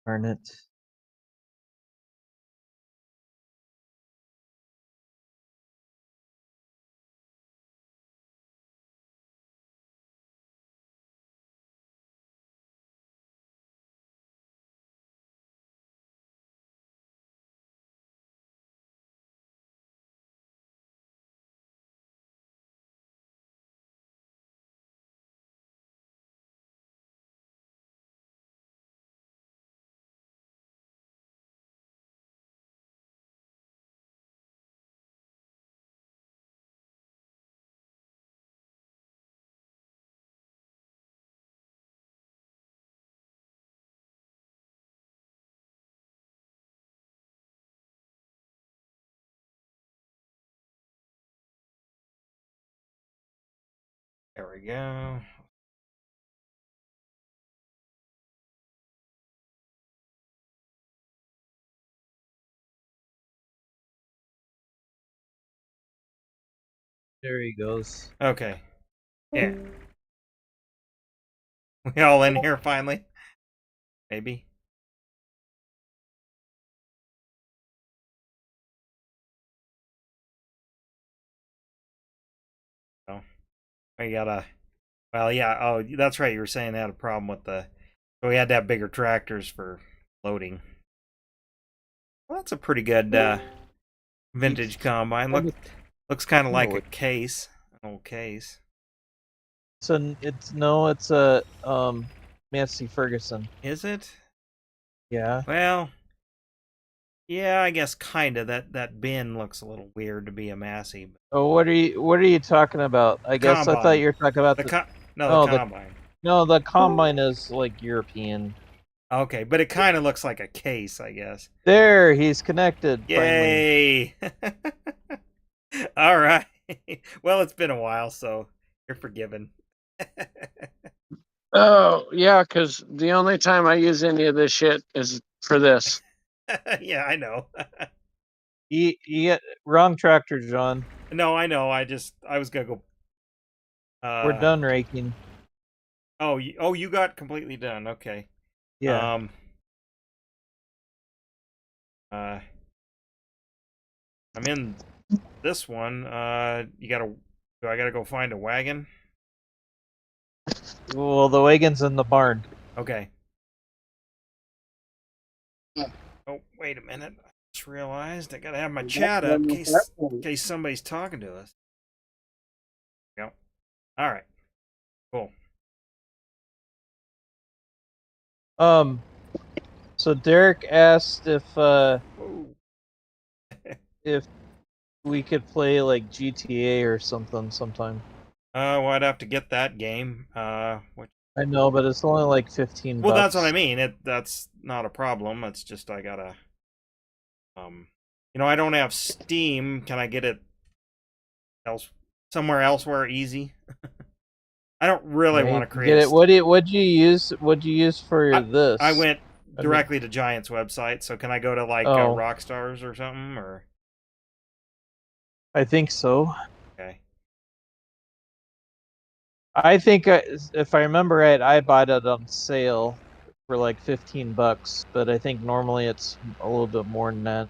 Darn it. There we go. There he goes. Okay. Yeah. We all in here finally? Maybe. Oh. We gotta. Well, yeah. Oh, that's right. You were saying they had a problem with the. So we had to have bigger tractors for loading. Well, that's a pretty good vintage combine. Looks kind of like a case, an old case. So it's a Massey Ferguson. Is it? Yeah. Well, yeah, I guess kind of. That bin looks a little weird to be a Massey. Oh, what are you talking about? I guess Combine. I thought you were talking about the combine. The combine is like European. Okay, but it kind of looks like a case, I guess. There, he's connected. Yay! All right. Well, it's been a while, so you're forgiven. Oh, yeah, because the only time I use any of this shit is for this. Yeah, I know. You get wrong tractor, John. No, I know. I was gonna go. We're done raking. Oh, you got completely done. Okay. Yeah. I'm in this one. Do I gotta go find a wagon? Well, the wagon's in the barn. Okay. Oh, wait a minute. I just realized I gotta have my chat up in case somebody's talking to us. There we go. All right. Cool. So Derek asked if we could play like GTA or something sometime. Well, I'd have to get that game. Which... I know, but it's only like 15 Well, bucks. that's what I mean. That's not a problem. It's just I gotta. I don't have Steam. Can I get it somewhere elsewhere easy? I don't really want to create. Get it. What'd you use for this? I went directly to Giant's website. So can I go to like Rockstars or something or? I think so. Okay. I think if I remember right, I bought it on sale for like 15 bucks, but I think normally it's a little bit more than that.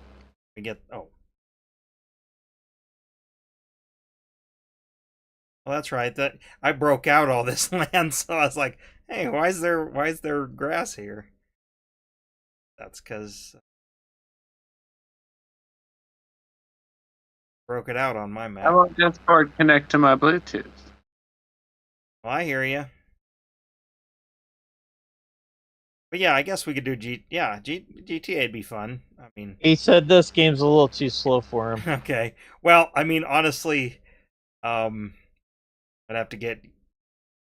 We get Well, that's right. That I broke out all this land, so I was like, "Hey, why is there grass here?" That's because broke it out on my map. How about Discord connect to my Bluetooth? Well, I hear you. But yeah, I guess we could do GTA'd be fun. I mean, he said this game's a little too slow for him. Okay. Well, I mean, honestly, I'd have to get. I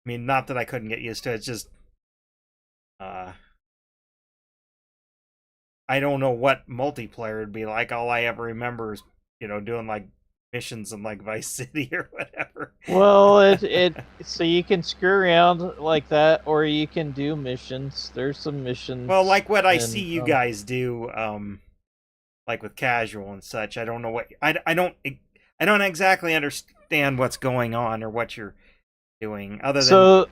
mean, not that I couldn't get used to it. It's just, I don't know what multiplayer would be like. All I ever remember is, doing like missions in like Vice City or whatever. Well, so you can screw around like that, or you can do missions. There's some missions. Well, like what I see you guys do, like with casual and such. I don't know what I don't exactly understand what's going on or what you're doing. Other than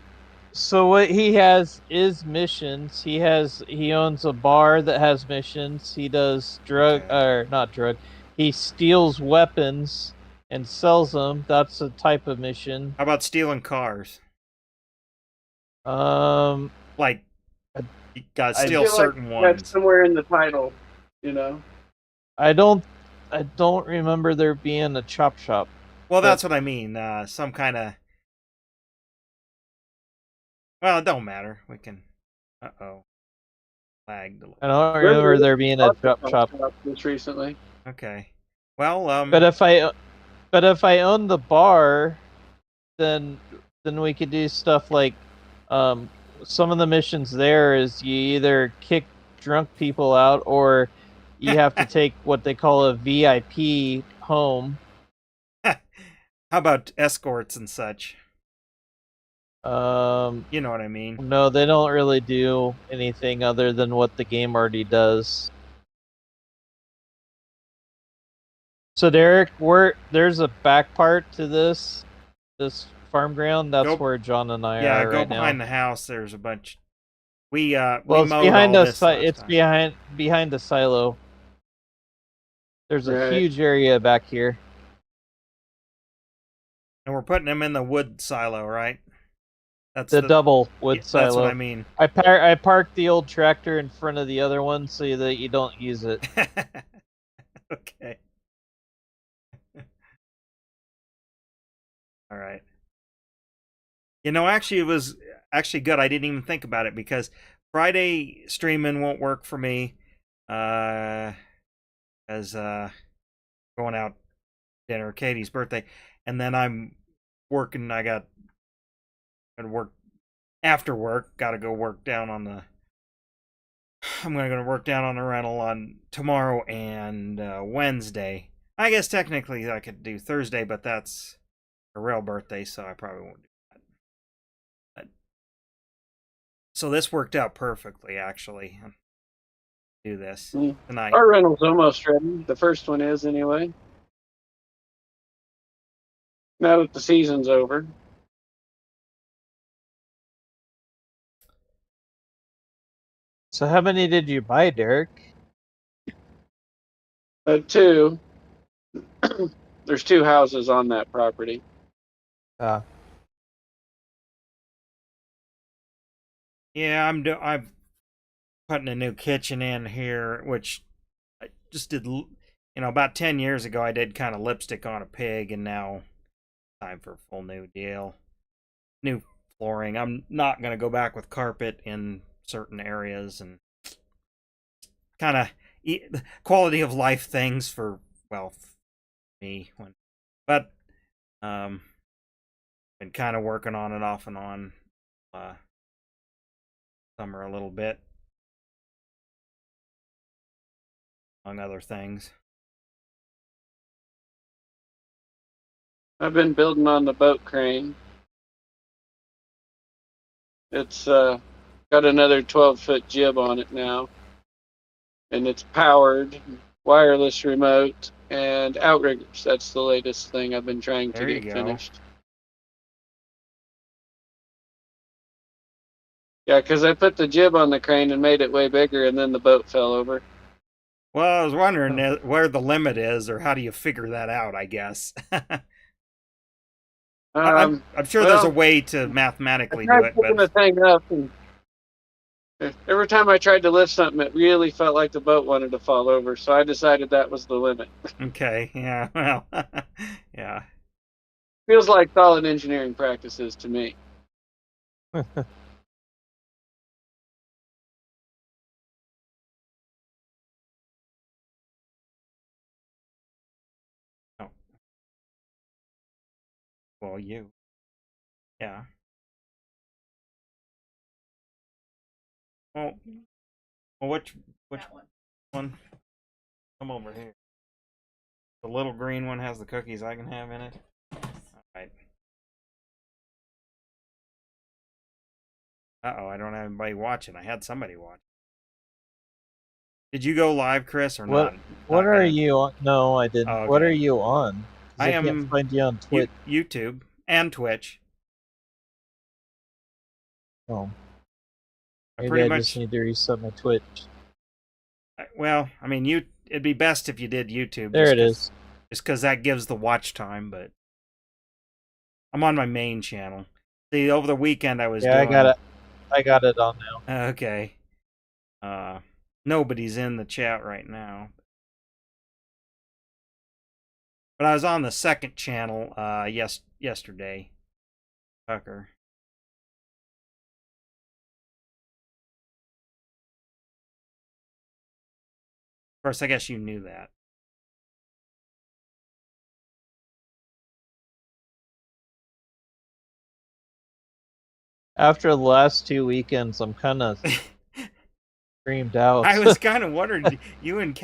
So what he has is missions. He owns a bar that has missions. He does not drug. He steals weapons and sells them. That's a type of mission. How about stealing cars? Like You gotta steal certain like ones. That's somewhere in the title, you know. I don't remember there being a chop shop. Well, that's what I mean. Some kind of. Well, it don't matter. We can. Lagged a little. I don't remember there being a chop shop just recently. Okay. Well, But if I own the bar, then we could do stuff like some of the missions there is you either kick drunk people out or you have to take what they call a VIP home. How about escorts and such? You know what I mean? No, they don't really do anything other than what the game already does. So Derek, there's a back part to this farm ground. That's where John and I are right now. Yeah, go behind the house. There's a bunch. We it's mowed behind all us. It's behind the silo. There's a huge area back here. And we're putting them in the wood silo, right? That's the double wood silo. That's what I mean. I parked the old tractor in front of the other one so that you don't use it. Okay. All right. You know, actually, it was actually good. I didn't even think about it because Friday streaming won't work for me. As going out dinner, Katie's birthday, and then I'm working. I got to work after work. Got to go work down on the. I'm going to work down on the rental on tomorrow and Wednesday. I guess technically I could do Thursday, but that's a real birthday, so I probably won't do that. But, so this worked out perfectly, actually. Do this tonight. Our rental's almost ready. The first one is, anyway. Now that the season's over. So how many did you buy, Derek? 2. There's 2 houses on that property. Yeah, I'm putting a new kitchen in here, which I just did. You know, about 10 years ago, I did kind of lipstick on a pig, and now time for a full new deal. New flooring. I'm not gonna go back with carpet in certain areas and kind of quality of life things for me. But been kind of working on it off and on summer a little bit, among other things. I've been building on the boat crane. It's got another 12-foot jib on it now. And it's powered, wireless remote, and outriggers. That's the latest thing I've been trying to get finished. Yeah, because I put the jib on the crane and made it way bigger, and then the boat fell over. Well, I was wondering where the limit is, or how do you figure that out, I guess. I'm sure there's a way to mathematically do it. But the thing up, and every time I tried to lift something, it really felt like the boat wanted to fall over, so I decided that was the limit. Okay, yeah, well, yeah. Feels like solid engineering practices to me. Well, you. Yeah. Well, which one? Come over here. The little green one has the cookies I can have in it. All right. Uh-oh, I don't have anybody watching. I had somebody watch. Did you go live, Chris, or not? What are you on? No, I didn't. Oh, okay. What are you on? I can't find you on Twitch. YouTube and Twitch. Oh, I maybe pretty I just much, need to reset my Twitch. well, I mean, it'd be best if you did YouTube There it is. just because that gives the watch time. But I'm on my main channel. See, over the weekend I was Yeah, doing. I got it on now. Okay. Uh, Nobody's in the chat right now. But I was on the second channel yesterday. Tucker. Of course, I guess you knew that. After the last 2 weekends, I'm kind of streamed out. I was kind of wondering, you and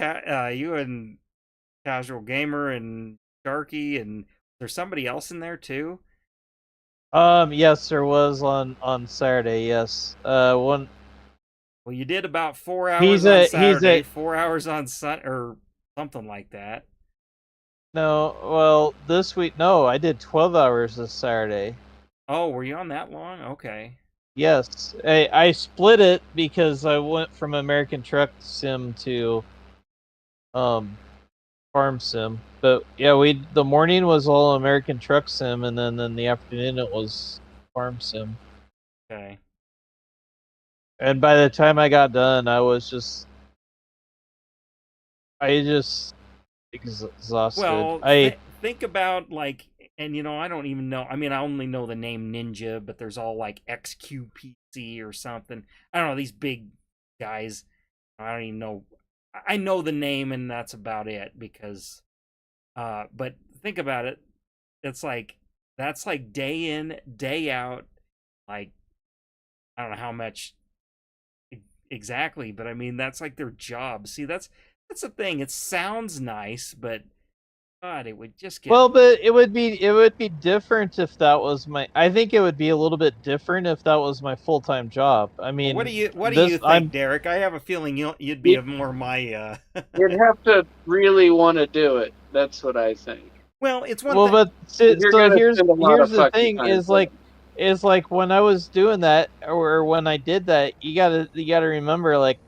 Casual Gamer and Sharky, and there's somebody else in there too. Yes, there was on Saturday. Yes, one. Well, you did about 4 hours on He's Saturday, a 4 hours on or something like that. no. Well, this week, no, I did 12 hours this Saturday. Oh, were you on that long? Okay. Yes, I split it because I went from American Truck Sim to um FarmSim. But yeah, the morning was all American Truck Sim, and then in the afternoon it was FarmSim. Okay. And by the time I got done, I just exhausted. Well, think about like, and I don't even know. I mean, I only know the name Ninja, but there's all like XQPC or something. I don't know, these big guys. I don't even know. I know the name, and that's about it. Because, but think about it. It's like that's like day in, day out. Like, I don't know how much exactly, but I mean that's like their job. See, that's the thing. It sounds nice, but God, it would just get. Well, but it would be different if that was my. I think it would be a little bit different if that was my full time job. I mean, What do you this think, Derek? I have a feeling you'd be more my. You'd have to really want to do it. That's what I think. Well, it's one well, thing. but You're so gonna spend a lot here's of the fucking thing time for it. is like when I was doing that or when I did that, you gotta remember like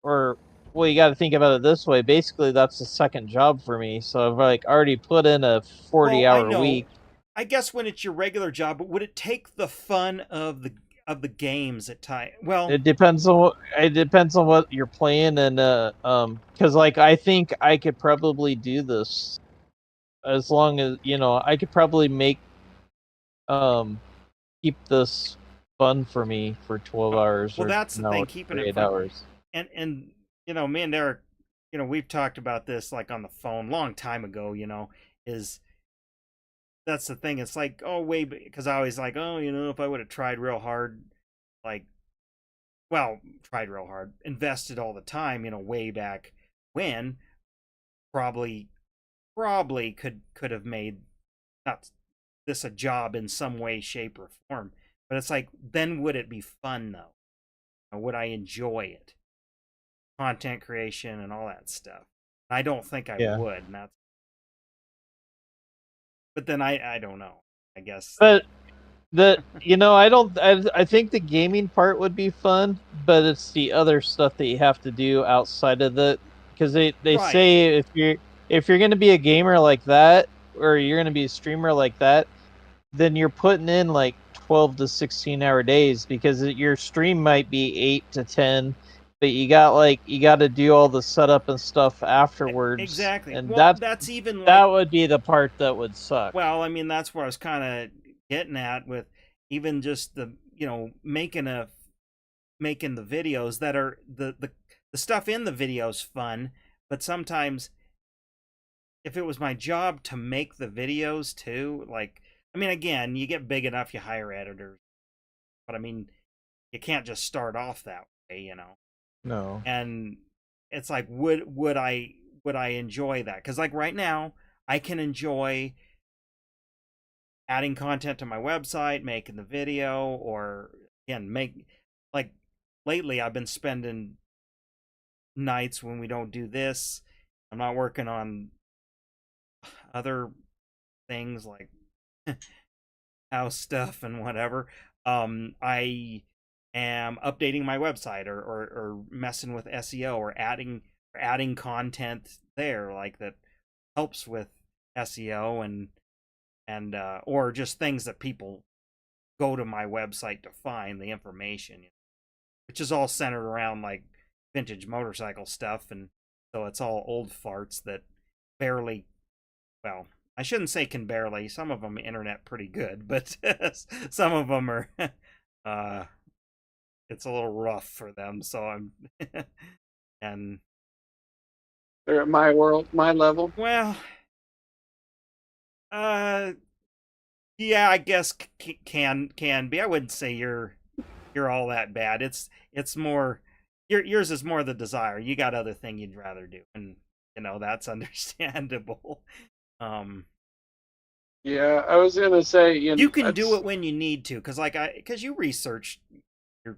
or well, you gotta think about it this way. Basically, that's the second job for me. So I've like already put in a 40 Well, I hour know. week. I guess when it's your regular job, but would it take the fun of the games at time? Well, It depends on what you're playing and because like I think I could probably do this as long as I could probably make um keep this fun for me for 12 hours well, or that's the thing, keeping for it 8 fun. hours. And me and Derek, we've talked about this like on the phone long time ago. Is that's the thing. It's like, oh, wait, because I always like, oh, if I would have tried real hard, like, well, tried real hard, invested all the time, way back when, probably could have made not this a job in some way, shape, or form. But it's like, then would it be fun though? Or would I enjoy it? Content creation and all that stuff. I don't think I Yeah. would, and that's. But then I don't know. I guess. But I think the gaming part would be fun, but it's the other stuff that you have to do outside of the because they Right. say if you're going to be a gamer like that or you're going to be a streamer like that, then you're putting in like 12 to 16-hour days because your stream might be 8 to 10, but you got to do all the setup and stuff afterwards, Exactly. and Well, that's even that like. would be the part that would suck. Well, I mean, that's where I was kind of getting at with even just the making the videos that are the stuff in the videos fun, but sometimes if it was my job to make the videos too, like, I mean, again, you get big enough, you hire editors, but I mean, you can't just start off that way. No. And it's like, would I enjoy that? Because like right now, I can enjoy adding content to my website, making the video, or again, like lately I've been spending nights when we don't do this. I'm not working on other things like house stuff and whatever. I am updating my website or messing with SEO or adding content there like that helps with SEO and or just things that people go to my website to find the information, which is all centered around like vintage motorcycle stuff, and so it's all old farts that barely, well, I shouldn't say can barely, some of them internet pretty good, but some of them are it's a little rough for them, so I'm and They're at my world, my level. well, yeah, I guess can be. I wouldn't say you're all that bad. It's more yours is more the desire. You got other thing you'd rather do, and that's understandable. Yeah, I was gonna say, You can do it when you need to, because you research your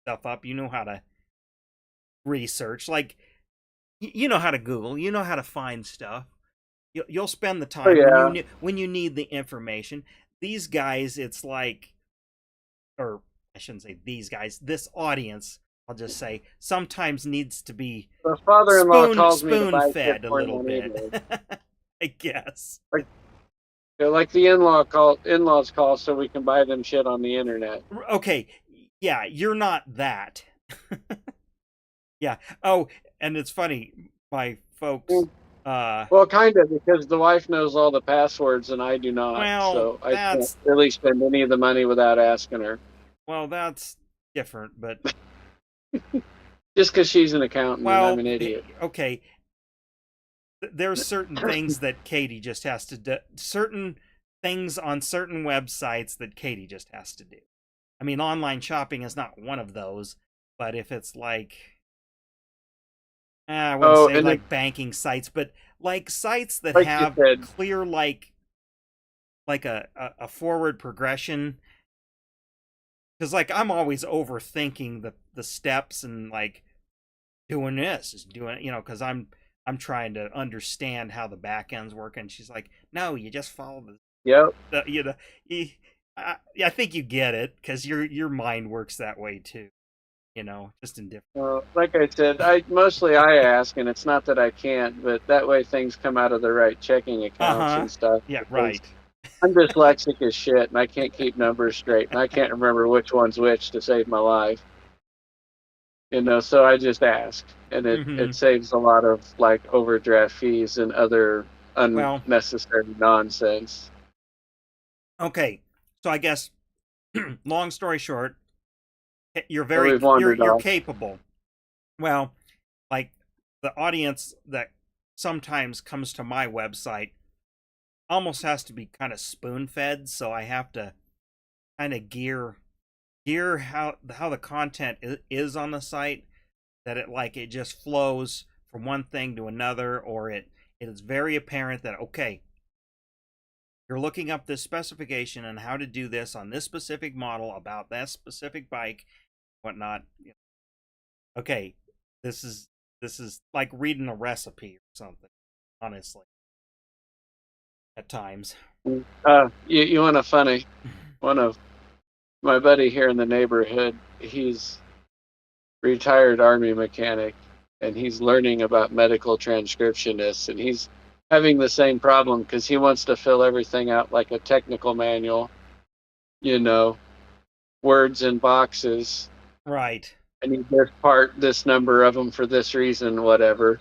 stuff up. You know how to research, like you know how to Google. You know how to find stuff. You'll spend the time when you need the information. These guys, it's like, or I shouldn't say these guys. This audience, I'll just say, sometimes needs to be the father-in-law calls me to buy spoon-fed a little bit. I guess. Like the in-laws call so we can buy them shit on the internet. Okay, yeah, you're not that. Yeah. Oh, and it's funny, my folks. Well, kind of, because the wife knows all the passwords and I do not. Well, so I can't really spend any of the money without asking her. Well, that's different, but just because she's an accountant and I'm an idiot. Okay. There's certain things that Katie just has to do. Certain things on certain websites that Katie just has to do. I mean, online shopping is not one of those, but if it's like, I wouldn't say like banking sites, but like sites that have clear like a forward progression. Because like I'm always overthinking the steps and like doing this is doing, because I'm trying to understand how the back ends work, and she's like, no, you just follow I think you get it, because your mind works that way too. Just in different. Well, like I said, I ask, and it's not that I can't, but that way things come out of the right checking accounts and stuff. Yeah, right. I'm dyslexic as shit, and I can't keep numbers straight, and I can't remember which one's which to save my life. So I just ask, and it saves a lot of like overdraft fees and other unnecessary nonsense. Okay, so I guess, long story short, you're capable. Well, like the audience that sometimes comes to my website almost has to be kind of spoon-fed, so I have to kind of gear how the content is on the site, that it just flows from one thing to another, or it is very apparent that, okay, you're looking up this specification and how to do this on this specific model about that specific bike, whatnot. Okay, this is like reading a recipe or something, honestly, at times. You want a funny one? Of my buddy here in the neighborhood, he's retired Army mechanic, and he's learning about medical transcriptionists, and he's having the same problem because he wants to fill everything out like a technical manual, words in boxes. Right. And he just this number of them for this reason, whatever.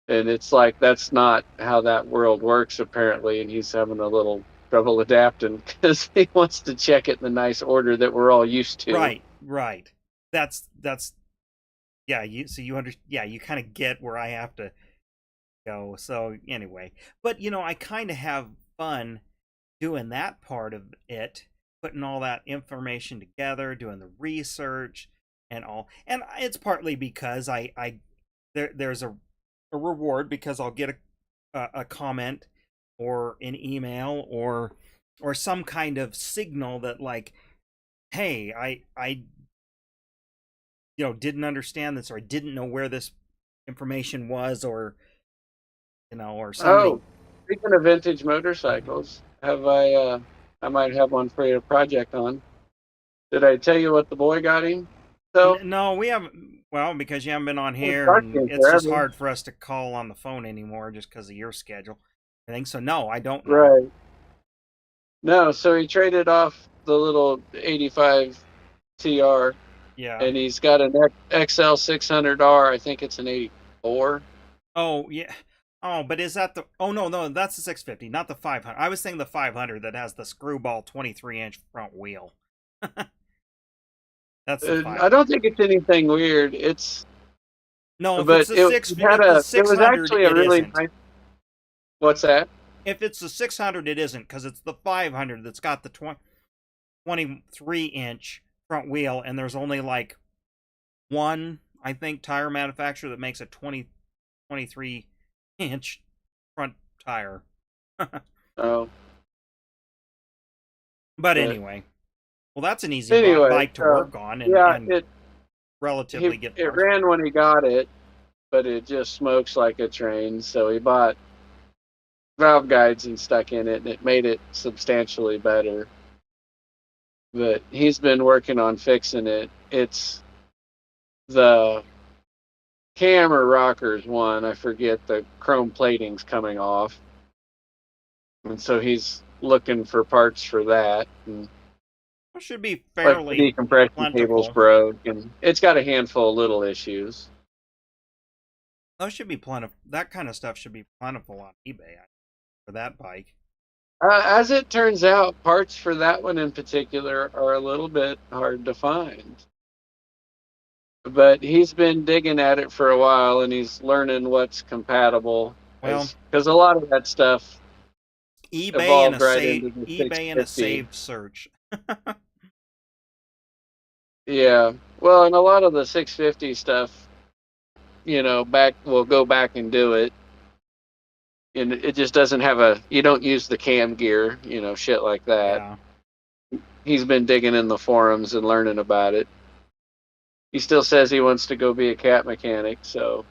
And it's like, that's not how that world works, apparently, and he's having a little trouble adapting because he wants to check it in the nice order that we're all used to. Right. That's yeah. You kind of get where I have to go. So anyway, but I kind of have fun doing that part of it, putting all that information together, doing the research and all. And it's partly because there's a reward, because I'll get a comment or an email or some kind of signal that like, hey, I didn't understand this, or I didn't know where this information was, or or something. Oh, speaking of vintage motorcycles, I might have one for your project on. Did I tell you what the boy got him? So No, we haven't. Well, because you haven't been on here, talked to and him it's just forever. hard for us to call on the phone anymore, just because of your schedule. I think so. No, I don't know. Right. No, so he traded off the little 85 TR, Yeah. and he's got an XL 600R. I think it's an 84. Oh yeah. Oh, but is that the? Oh no, that's the 650, not the 500. I was thinking the 500 that has the screwball 23-inch front wheel. That's the 500. I don't think it's anything weird. It's No, if it's but the it had if the it was 600, actually a it really isn't. nice. What's that? If it's the 600, it isn't, because it's the 500 that's got the 23-inch front wheel, and there's only like one, I think, tire manufacturer that makes a 23-inch front tire. Oh, But but anyway, well, that's an easy anyway, bike to work on yeah, and relatively get it parts. ran when he got it, but it just smokes like a train. So he bought valve guides and stuck in it, and it made it substantially better. But he's been working on fixing it. It's the cam or rockers one. I forget, the chrome plating's coming off, and so he's looking for parts for that. And It should be like the fairly decompression cable's plentiful. broke, and it's got a handful of little issues. Those should be plentiful. That kind of stuff should be plentiful on eBay for that bike. As it turns out, parts for that one in particular are a little bit hard to find. But he's been digging at it for a while, and he's learning what's compatible. Well, because a lot of that stuff eBay and evolved right into the eBay and a 650. saved search. Yeah, well, and a lot of the 650 stuff, we'll go back and do it, and it just doesn't have you don't use the cam gear, shit like that. Yeah. He's been digging in the forums and learning about it. He still says he wants to go be a cat mechanic, so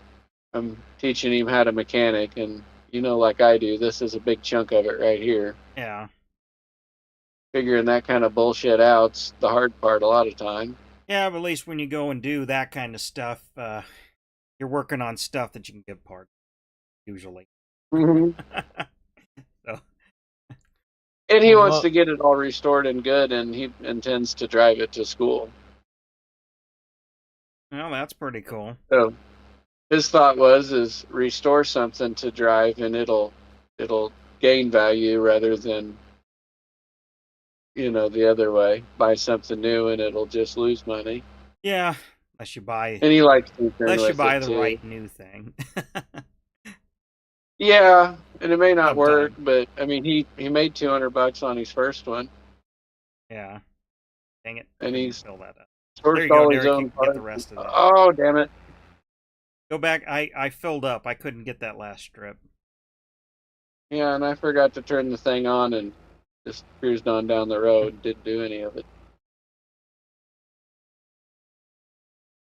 I'm teaching him how to mechanic, and like I do, this is a big chunk of it right here. Yeah. Figuring that kind of bullshit out's the hard part a lot of time. Yeah, but at least when you go and do that kind of stuff, you're working on stuff that you can give parts, usually. Mm-hmm. So. And he wants to get it all restored and good, and he intends to drive it to school. Well, that's pretty cool. So his thought is restore something to drive, and it'll gain value rather than the other way. Buy something new and it'll just lose money. Yeah, unless you buy. And he likes the right new thing. Yeah, and it may not work, but I mean, he made $200 on his first one. Yeah. Dang it! And he's fill that up. Sourced all his own parts. Get the rest of that. Oh, damn it! Go back. I filled up. I couldn't get that last strip. Yeah, and I forgot to turn the thing on and just cruised on down the road. Didn't do any of it.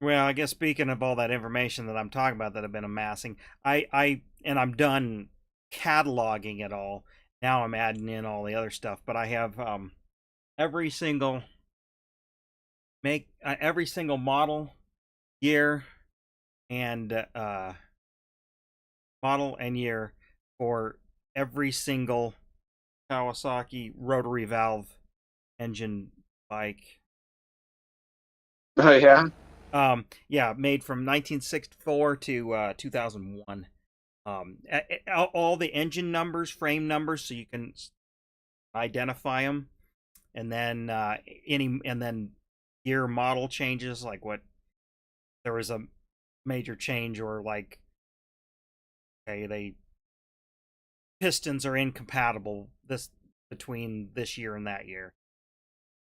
Well, I guess speaking of all that information that I'm talking about that I've been amassing, I'm done cataloging it all. Now I'm adding in all the other stuff, but I have every single model, year, and for every single Kawasaki rotary valve engine bike. Oh yeah. Yeah, made from 1964 to 2001. All the engine numbers, frame numbers, so you can identify them, and then year model changes, like what there was a major change, or like pistons are incompatible between this year and that year.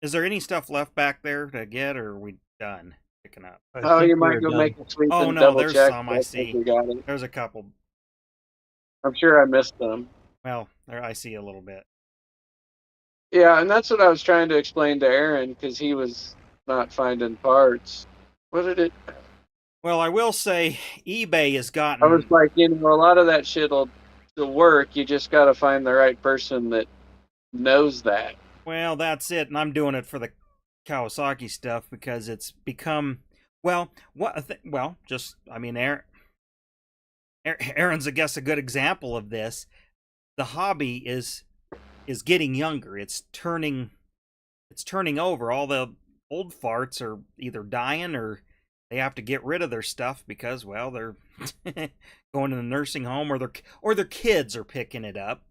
Is there any stuff left back there to get, or are we done picking up? Oh, you might go make a sweep and no, double there's check. some I see. There's a couple. I'm sure I missed them. Well, there I see a little bit. Yeah, and that's what I was trying to explain to Aaron, because he was not finding parts. What did it? Well, I will say eBay has gotten. I was like, a lot of that shit'll work. You just got to find the right person that knows that. Well, that's it, and I'm doing it for the Kawasaki stuff because it's become well. Just I mean, Aaron's I guess a good example of this. The hobby is getting younger. It's turning over. All the old farts are either dying or they have to get rid of their stuff because, well, they're going to the nursing home or their kids are picking it up,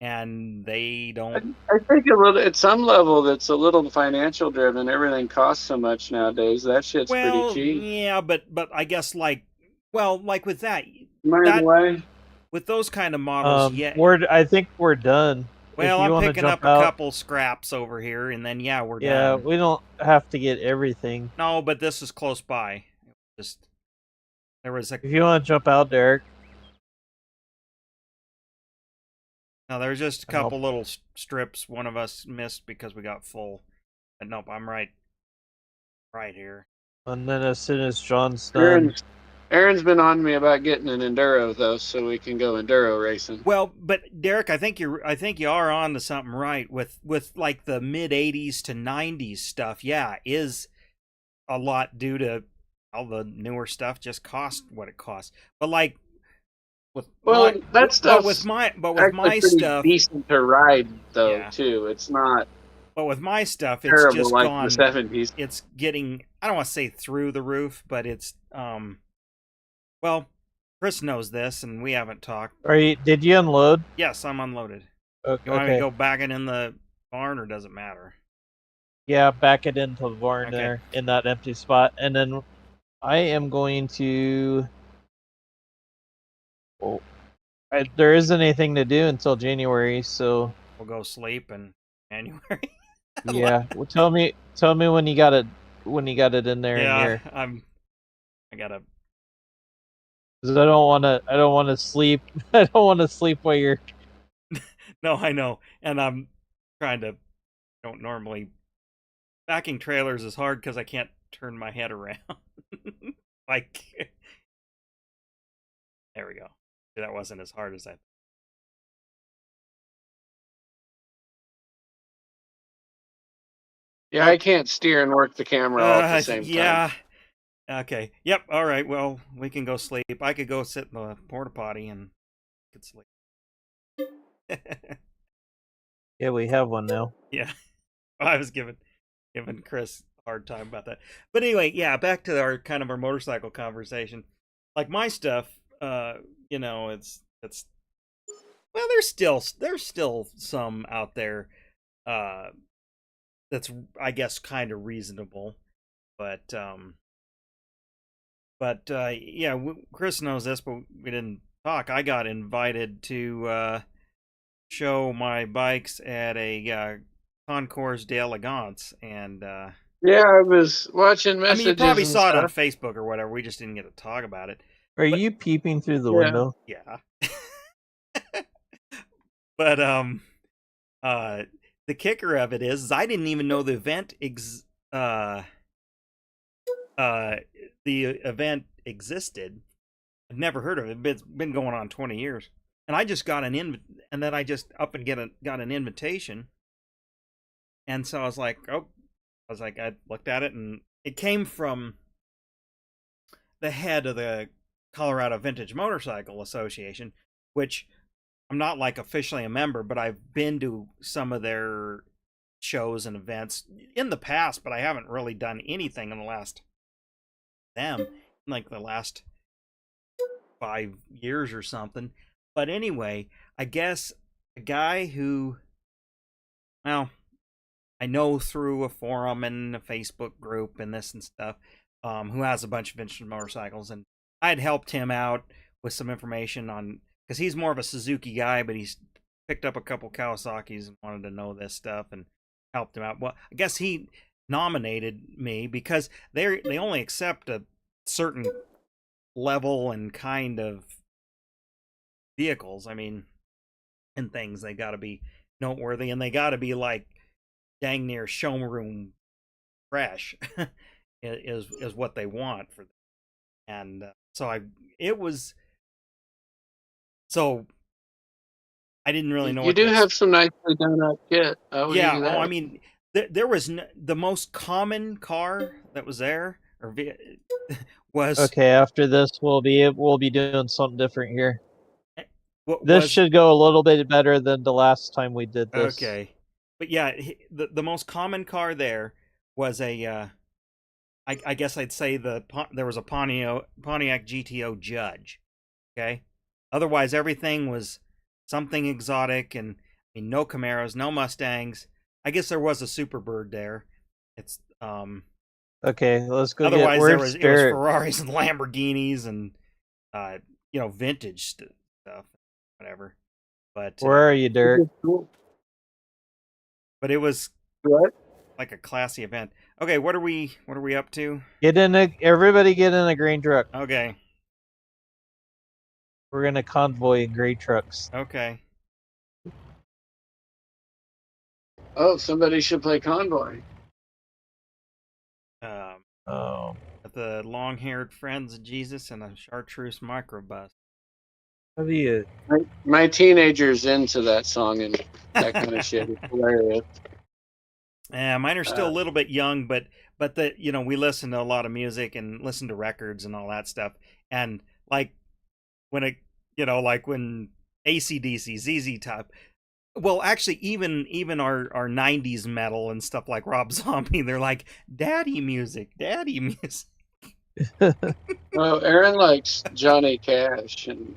and they don't. I think at some level that's a little financial driven. Everything costs so much nowadays. That shit's pretty Well, cheap. yeah, but I guess like with that Way. with those kind of models, yeah. I think we're done. Well, if you I'm want to picking jump up a out, couple scraps over here, and then yeah, we're yeah, done. we don't have to get everything. No, but this is close by. Just there was a. If you want to jump out, Derek. No, there's just a couple little strips. One of us missed because we got full. But nope, I'm right here. And then as soon as John's done, Aaron's been on me about getting an enduro though, so we can go enduro racing. Well, but Derek, I think you are on to something right with like the mid '80s to '90s stuff. Yeah, is a lot due to all the newer stuff just cost what it costs. But like with that stuff with my stuff decent to ride though too. It's not. But with my stuff, it's terrible just like gone. The 70s. It's getting, I don't want to say through the roof, but it's well, Chris knows this, and we haven't talked. Did you unload? Yes, I'm unloaded. Okay. You want me to go back it in the barn, or does it matter? Yeah, back it into the barn there in that empty spot, and then I am going to. Well, there isn't anything to do until January, so we'll go sleep in January. Yeah, well, tell me when you got it in there. Yeah, in I gotta. Because I don't want to sleep. I don't want to sleep while you're. No, I know, and I'm trying to. Don't normally. Backing trailers is hard because I can't turn my head around. Like. There we go. That wasn't as hard as I. Yeah, I can't steer and work the camera all at the same time. Yeah. Okay. Yep. All right. Well, we can go sleep. I could go sit in the porta potty and could sleep. Yeah, we have one now. Yeah. I was giving Chris a hard time about that. But anyway, yeah, back to our motorcycle conversation. Like my stuff, it's well, there's still some out there that's, I guess, kind of reasonable, but yeah, Chris knows this, but we didn't talk. I got invited to show my bikes at a Concours d'Elegance, and yeah, I was watching messages. I mean, you probably saw it on Facebook or whatever. We just didn't get to talk about it. Are you peeping through the window? Yeah. But the kicker of it is I didn't even know the event existed. I've never heard of it. It's been going on 20 years. And I just got and then I just got an invitation. And so I was like, I looked at it, and it came from the head of the Colorado Vintage Motorcycle Association, which I'm not like officially a member, but I've been to some of their shows and events in the past, but I haven't really done anything in the last 5 years or something. But anyway, I guess a guy who, well, I know through a forum and a Facebook group and this and stuff, who has a bunch of vintage motorcycles, and I had helped him out with some information on, because he's more of a Suzuki guy, but he's picked up a couple Kawasaki's and wanted to know this stuff, and helped him out. Well, I guess he nominated me because they only accept a certain level and kind of vehicles. I mean, and things. They got to be noteworthy, and they got to be like dang near showroom fresh is what they want for them. And so I didn't really know. You do have some nicely done up kit. Yeah. I mean, there was the most common car that was there, or was Okay, after this we'll be doing something different here. what This was should go a little bit better than the last time we did this. okay. But yeah, the most common car there was a I guess I'd say there was a Pontiac GTO Judge. Okay, otherwise everything was something exotic, and I mean, no Camaros, no Mustangs. I guess there was a Superbird there. It's Okay, let's go get. otherwise there was Where's it was Derek? Ferraris and Lamborghinis and vintage stuff, whatever. But Where are you, Derek? but it was What? like a classy event. Okay, what are we up to? Everybody get in a green truck. Okay. We're gonna convoy in gray trucks. Okay. Oh, somebody should play Convoy. Oh, The long-haired friends of Jesus and a chartreuse microbus. how do you? My teenager's into that song and that kind of shit. It's hilarious. Yeah, mine are still a little bit young, but we listen to a lot of music and listen to records and all that stuff. And like when when AC/DC, ZZ Top, well, actually, even our '90s metal and stuff like Rob Zombie, they're like daddy music. Oh, Aaron likes Johnny Cash and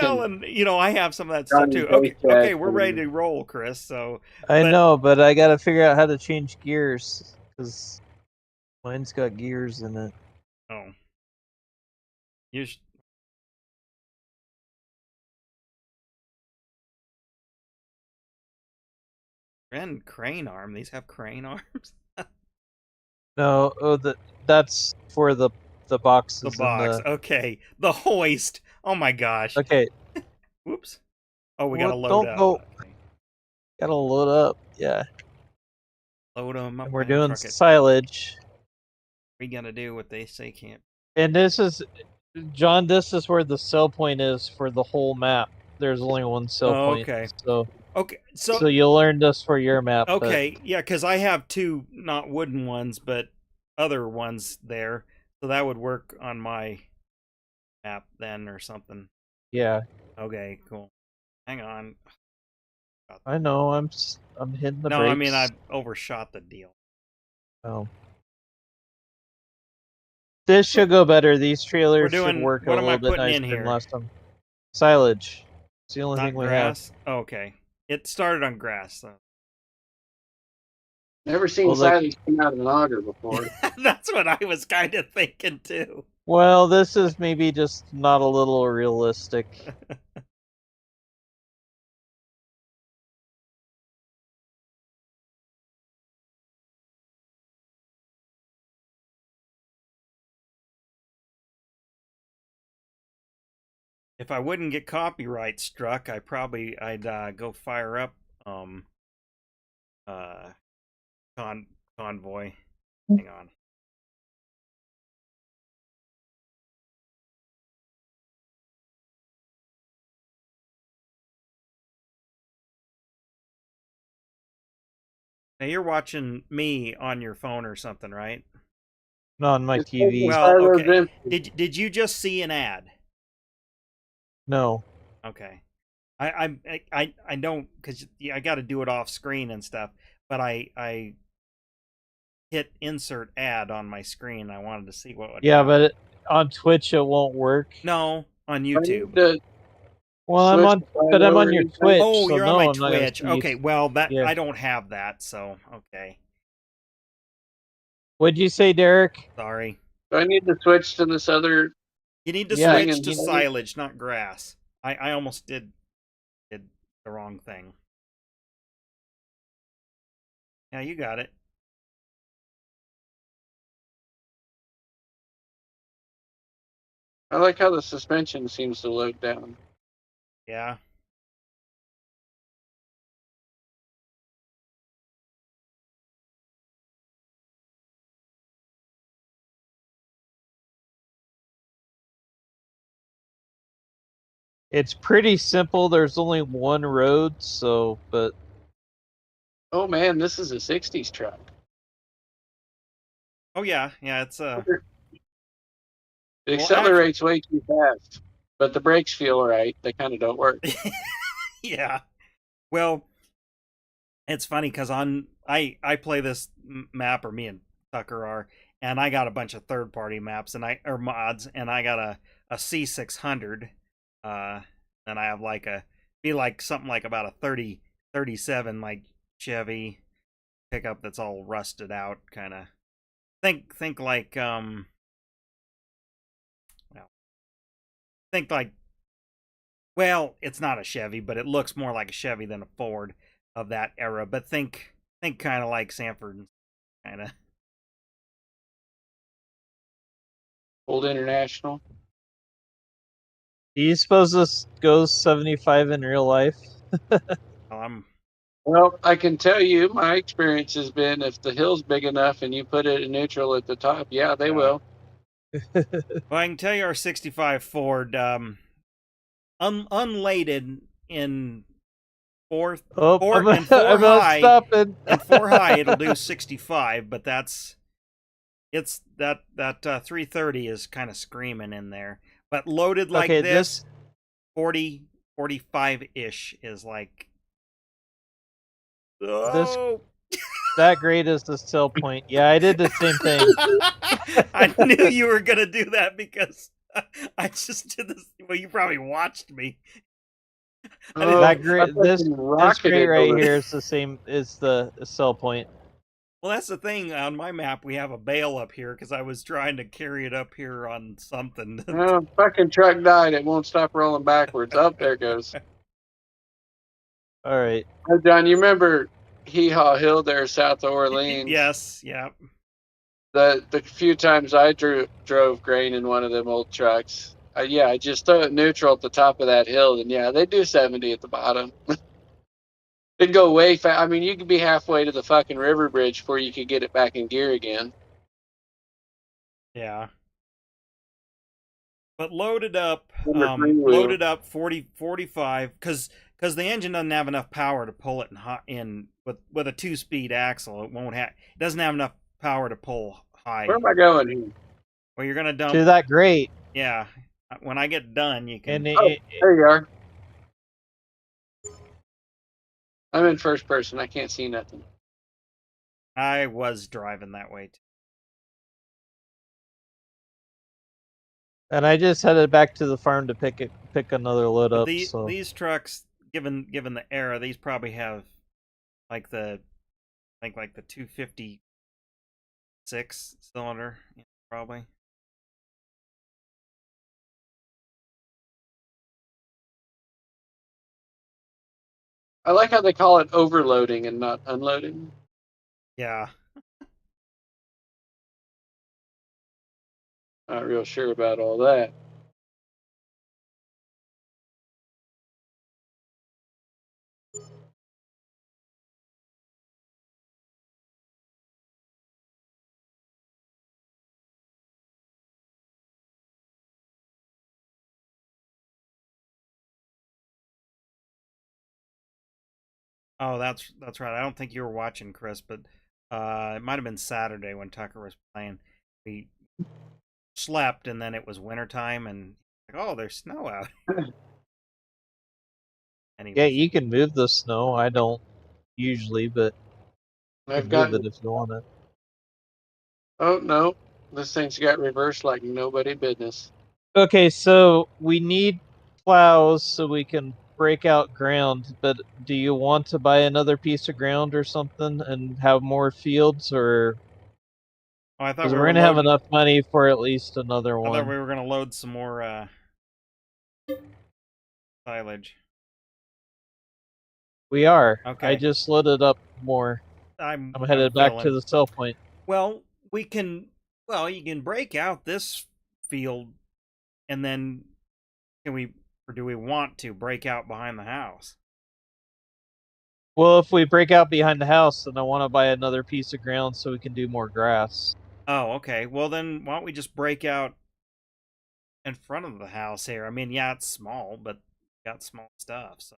Well, and I have some of that stuff too. Okay, we're ready to roll, Chris. So I know, but I gotta figure out how to change gears because mine's got gears in it. Oh, you. And crane arm. These have crane arms. No, that's for the boxes. The box. Okay, the hoist. Oh my gosh. Okay. Whoops. Oh, we Well, gotta load don't up. go. Okay. Gotta load up. Yeah. Load them up. And we're doing silage. We gotta do what they say can't. And this is, John. This is where the sell point is for the whole map. There's only one sell point. Okay. So. Okay. So you'll learn this for your map. Okay. But... Yeah, because I have two not wooden ones, but other ones there, so that would work on my map then or something. Yeah. Okay. Cool. Hang on. I know. I'm hitting the brakes. No, I mean I overshot the deal. Oh. This should go better. These trailers should work a little bit nicer than last time. Silage. It's the only thing we have. Oh, okay. It started on grass, though. Never seen silage come out of an auger before. That's what I was kind of thinking too. Well, this is maybe just not a little realistic. If I wouldn't get copyright struck, I'd go fire up Convoy. Hang on. Now you're watching me on your phone or something, right? No, on my TV. Well, okay. Did you just see an ad? No. Okay. I don't, because I got to do it off screen and stuff, but I hit insert ad on my screen. I wanted to see what would happen. But on Twitch it won't work. No, on YouTube. Well, I'm on your Twitch. Oh, so you're no, on my Twitch. Okay, well I don't have that, so okay. What'd you say, Derek? Sorry. Do I need to switch to this other? You need to switch to silage, not grass. I almost did the wrong thing. Yeah, you got it. I like how the suspension seems to load down. Yeah. It's pretty simple. There's only one road, but Oh man, this is a '60s truck. Oh yeah, it's It well actually, accelerates way too fast, but the brakes feel right. They kind of don't work. yeah. Well, it's funny because I play this map, or me and Tucker are, and I got a bunch of third party maps or mods, and I got a C600, and I have like something like about a 37 like Chevy pickup that's all rusted out, kind of think like well, think like well, it's not a Chevy, but it looks more like a Chevy than a Ford of that era. But think kind of like Sanford, kind of. Old International. Do you suppose this goes 75 in real life? Well, I'm Well, I can tell you, my experience has been if the hill's big enough and you put it in neutral at the top, yeah, they Yeah. will. Well, I can tell you our '65 Ford, unladed in four Oh, four I'm, and four I'm not high, stopping. and 4 high it'll do 65, but it's that 330 is kind of screaming in there. But loaded like Okay, this, 40 45 ish is like, this oh. that grade is the sell point. Yeah, I did the same thing. I knew you were gonna do that because I just did this. Well, you probably watched me. Oh, That I grade, fucking this grade rocketed right over. here is the same. Is the sell point. Well, that's the thing. On my map, we have a bale up here because I was trying to carry it up here on something. Oh, fucking truck died. It won't stop rolling backwards. Up there it goes. All right. Hey, John, you remember Hee Haw Hill there south of Orleans? Yes, yeah. The few times I drove grain in one of them old trucks. Yeah, I just throw it neutral at the top of that hill, and yeah, they do 70 at the bottom. It'd go way fast. I mean, you could be halfway to the fucking river bridge before you could get it back in gear again. Yeah. But loaded up, Number three wheel. 40 45, because the engine doesn't have enough power to pull it in with a 2-speed axle. It doesn't have enough power to pull high. Where am I going here? Well, you're gonna dump. To that grade, Yeah. When I get done, you can. and Oh, there you are. I'm in first person. I can't see nothing. I was driving that way too. and I just headed back to the farm to pick another load But up. So these trucks, given the era, these probably have like I think like the 256 cylinder, probably. I like how they call it overloading and not unloading. Yeah. Not real sure about all that. Oh, that's right. I don't think you were watching, Chris, but it might have been Saturday when Tucker was playing. We slept, and then it was wintertime, and like, oh, there's snow out. And yeah, you can move the snow. I don't usually, but you I've can move got. it if you want it. Oh no, this thing's got reversed like nobody business. Okay, so we need plows so we can break out ground, but do you want to buy another piece of ground or something and have more fields, or Oh, I thought because we we're were gonna have loading. enough money for at least another I thought one? we were gonna load some more silage. We are. I Okay. just loaded up more. I'm I'm headed back to filling. the sell point. Well, we can. Well, you can break out this field, and then can we, or do we want to break out behind the house? Well, if we break out behind the house, then I want to buy another piece of ground so we can do more grass. Oh, okay. Well, then why don't we just break out in front of the house here? I mean, yeah, it's small, but got small stuff. So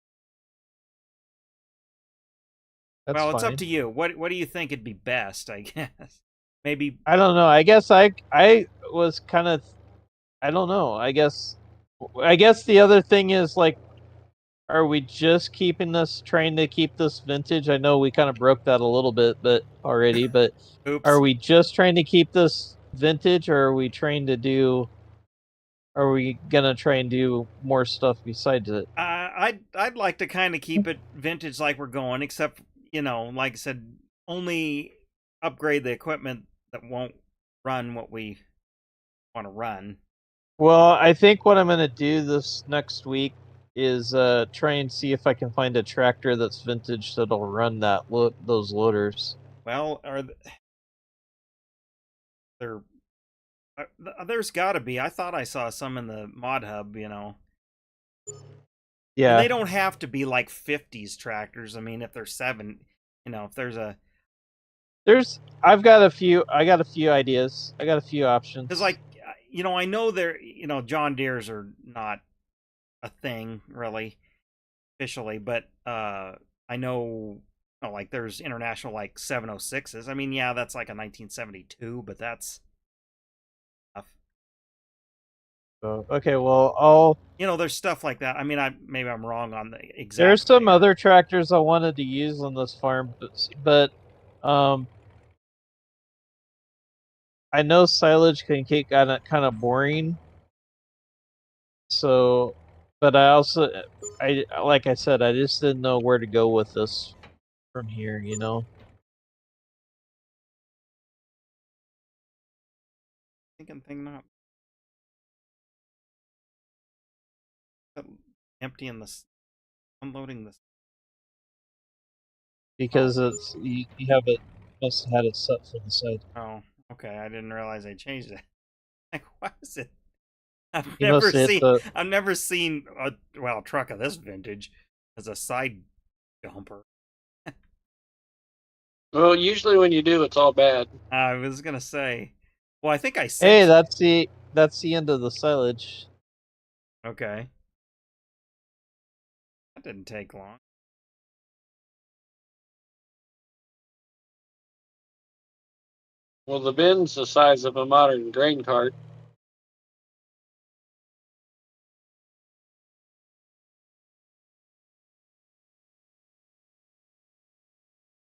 That's well, it's fine. up to you. What do you think would be best? I guess maybe. I don't know. I guess I was kind of. I don't know. I guess the other thing is like, are we just keeping this, trying to keep this vintage? I know we kind of broke that a little bit, but already. But Oops. are we just trying to keep this vintage, or are we trying to do? Are we gonna try and do more stuff besides it? I'd like to kind of keep it vintage like we're going, except like I said, only upgrade the equipment that won't run what we want to run. Well, I think what I'm gonna do this next week is try and see if I can find a tractor that's vintage that'll run those loaders. Well, there's got to be. I thought I saw some in the mod hub. Yeah. And they don't have to be like 50s tractors. I mean, if they're if I've got a few ideas. I got a few options. because I know John Deere's are not a thing really officially, but I know like there's international like 706s. I mean, yeah, that's like a 1972, but that's tough. So, okay, well, I'll there's stuff like that. I mean, maybe I'm wrong on the exact. There's some other tractors I wanted to use on this farm, but I know silage can get kind of boring. So, but I also, like I said, I just didn't know where to go with this from here. Thing not emptying this, unloading this. Because it's you have it must have had it set for the side. Oh, okay. I didn't realize I changed it. Like, why is it? I've You never seen a truck of this vintage as a side dumper. Well, usually when you do, it's all bad. I was gonna say. Well, I think I said. Hey, that's the end of the silage. Okay. That didn't take long. Well, the bin's the size of a modern grain cart.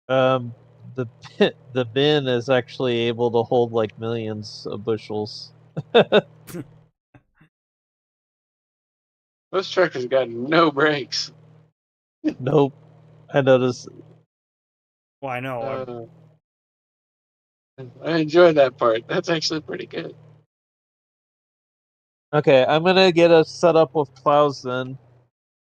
The the bin is actually able to hold like millions of bushels. This tractor's got no brakes. Nope, I noticed. Well, I know. I enjoy that part. That's actually pretty good. Okay, I'm gonna get us set up with plows then,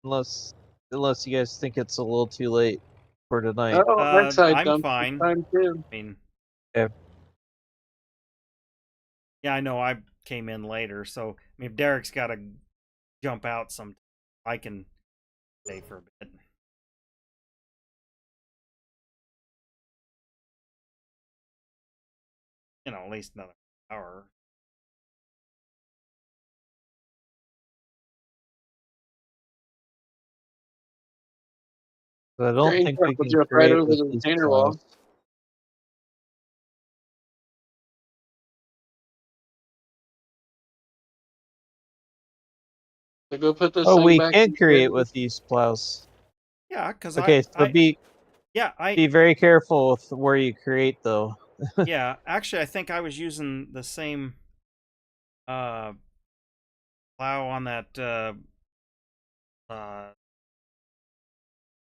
unless you guys think it's a little too late for tonight. Oh, that side I'm dump fine. time too. I mean, Okay. yeah, I know. I came in later, so I mean, if Derek's got to jump out some, I can stay for a bit. At least another hour. I don't Grain think cart we will can jump right create over with the these container plows. wall. So go put this thing We back can in create the with these plows. Yeah, because Okay, so be very careful with where you create, though. Yeah, actually, I think I was using the same plow on that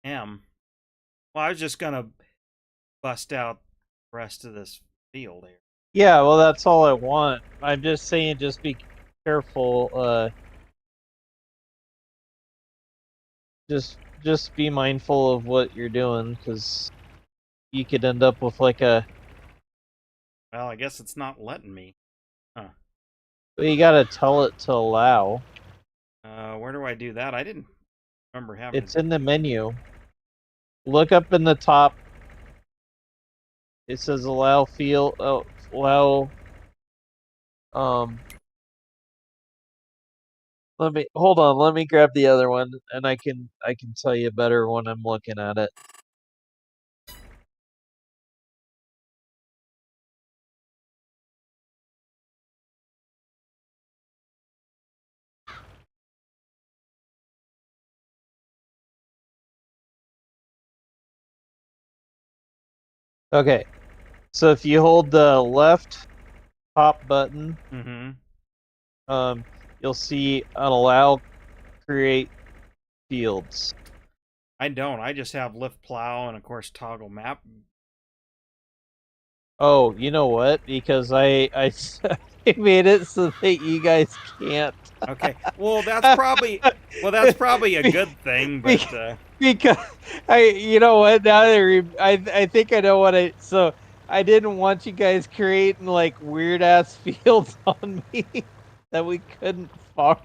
M. Well, I was just gonna bust out the rest of this field here. Yeah, well, that's all I want. I'm just saying, just be careful. Just be mindful of what you're doing, because you could end up with like a. Well, I guess it's not letting me. Huh. You gotta tell it to allow. Where do I do that? I didn't remember having. It's in the menu. Look up in the top. It says allow field. Allow. Let me hold on. Let me grab the other one, and I can tell you better when I'm looking at it. Okay. So if you hold the left top button, Mm-hmm. you'll see allow create fields. I don't. I just have lift plow and of course toggle map. Oh, you know what? Because I I made it so that you guys can't. Okay. Well, that's probably a good thing, but Because you know what, now that I think I know what so I didn't want you guys creating like weird ass fields on me that we couldn't farm,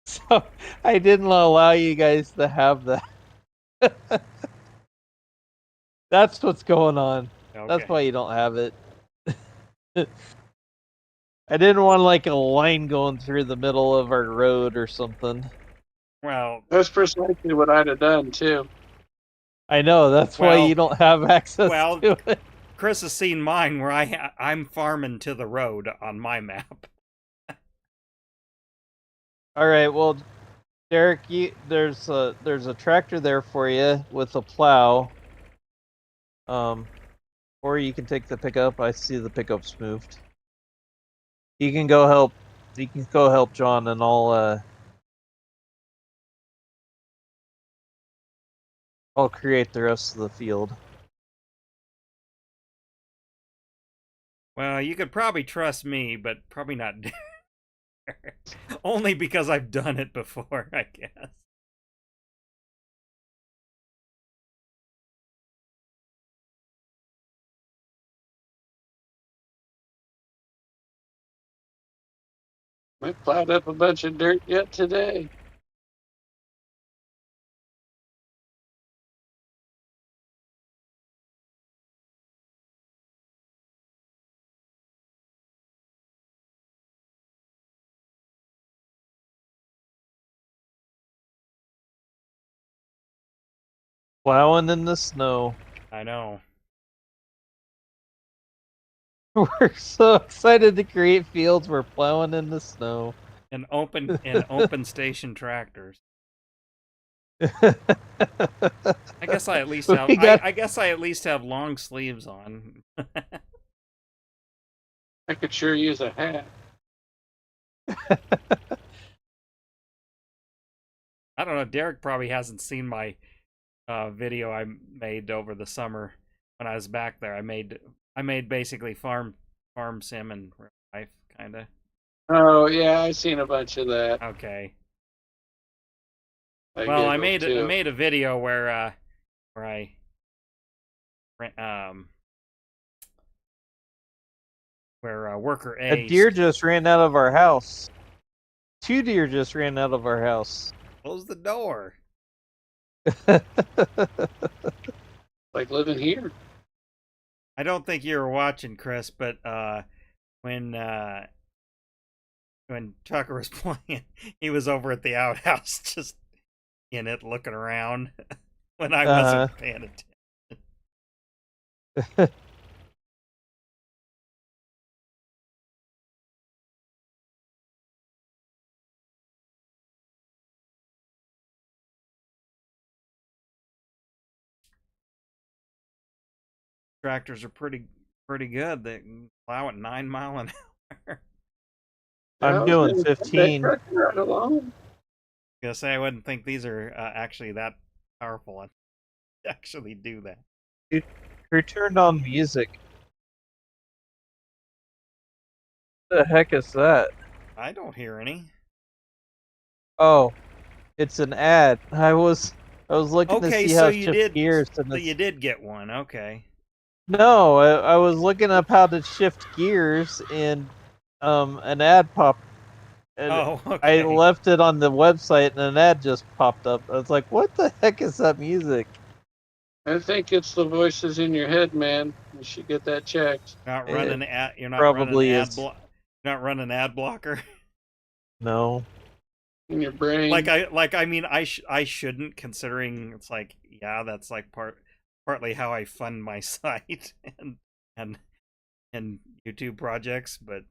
so I didn't allow you guys to have that. That's what's going on. That's okay. why you don't have it. I didn't want like a line going through the middle of our road or something. Well, That's precisely what I'd have done too. I know, that's why you don't have access to it. Chris has seen mine where I'm farming to the road on my map. All right, well, Derek, there's a tractor there for you with a plow. Or you can take the pickup. I see the pickup's moved. You can go help. You can go help John, and I'll create the rest of the field. Well, you could probably trust me, but probably not Derek. Only because I've done it before, I guess. I plowed up a bunch of dirt yet today. Plowing in the snow. I know. We're so excited to create fields. We're plowing in the snow. And open station tractors. I guess I at least have We got I guess I at least have long sleeves on. I could sure use a hat. I don't know. Derek probably hasn't seen my video I made over the summer when I was back there. I made basically FarmSim in real life, kind of. Oh yeah, I seen a bunch of that. Okay. I Well, I giggled too. made a video where I um where worker a A deer just ran out of our house. 2 deer just ran out of our house. closed the door. Like living here. I don't think you were watching, Chris, but when Tucker was playing, he was over at the outhouse just in it looking around when I wasn't paying attention. Tractors are pretty good. They can plow at 9 mile an hour. Yeah, I I'm was doing gonna say that 15. truck right along. I was gonna say I wouldn't think these are actually that powerful to actually do that. Who turned on music? What the heck is that? I don't hear any. Oh, it's an ad. I was looking to Okay, see so how to shift gears, and you did get one. Okay. no, I was looking up how to shift gears, and an ad popped, and Oh, I okay. left it on the website, and an ad just popped up. I was like, "What the heck is that music?" I think it's the voices in your head, man. You should get that checked. Not It running ad. You're not running probably is. Not running ad blocker. No. In your brain. I mean I shouldn't, considering it's like, yeah, that's like partly how I fund my site and and YouTube projects, but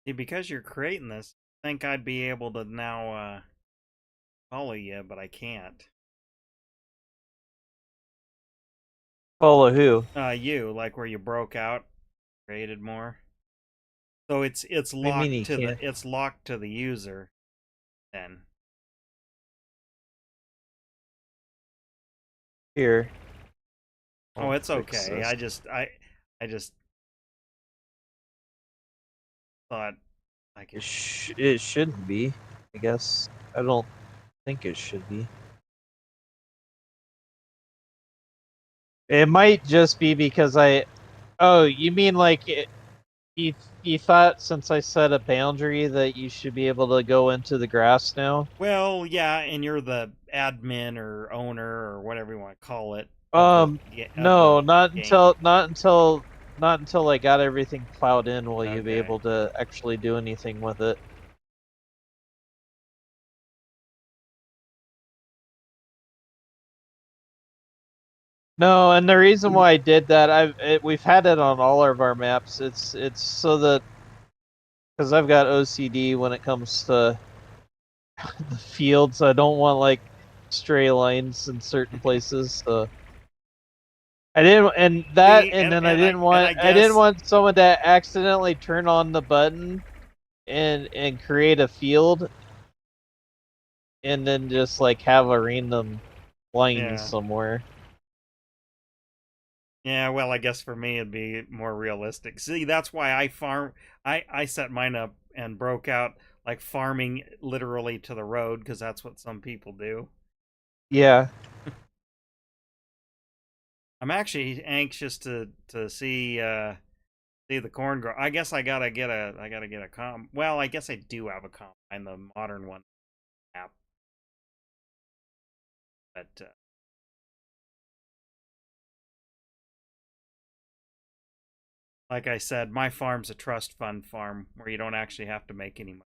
See, because you're creating this, I think I'd be able to now follow you, but I can't. Follow who? You, like where you broke out, created more. So it's What do you mean locked you to can't? it's locked to the user then. Here. Oh, I'll it's fix okay. this. I just thought I could. It shouldn't be. I guess. I don't think it should be. It might just be because I. Oh, you mean like you thought since I set a boundary that you should be able to go into the grass now? Well, yeah, and you're the admin or owner or whatever you want to call it of No, the not game. not until I got everything plowed in will you be Okay. able to actually do anything with it. No, and the reason why I did that, we've had it on all of our maps. It's so that because I've got OCD when it comes to the fields, I don't want like stray lines in certain places. So I didn't, and that, See, and then I I didn't guess want someone to accidentally turn on the button and create a field, and then just like have a random line yeah. somewhere. Yeah, well, I guess for me it'd be more realistic. See, that's why I set mine up and broke out like farming literally to the road because that's what some people do. Yeah. I'm actually anxious to see the corn grow. I guess I gotta get a comp. Well, I guess I do have a combine, the modern one app, but like I said, my farm's a trust fund farm where you don't actually have to make any money.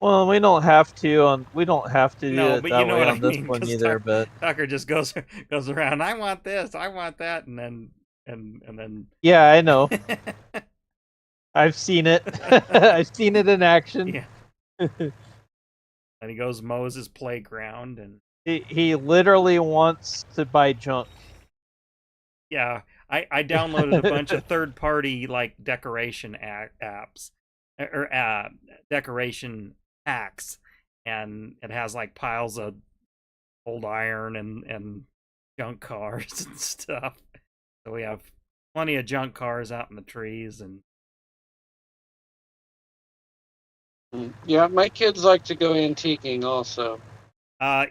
Well, we don't have to do No, it but you that know way what I on this mean, one because either, but Tucker just goes around. I want this, I want that, and then and then yeah, I know. I've seen it. I've seen it in action. yeah, and he goes mows his playground, and He literally wants to buy junk. yeah, I downloaded a bunch of third party like decoration apps or decoration hacks, and it has like piles of old iron and junk cars and stuff. So we have plenty of junk cars out in the trees and Yeah, my kids like to go antiquing also.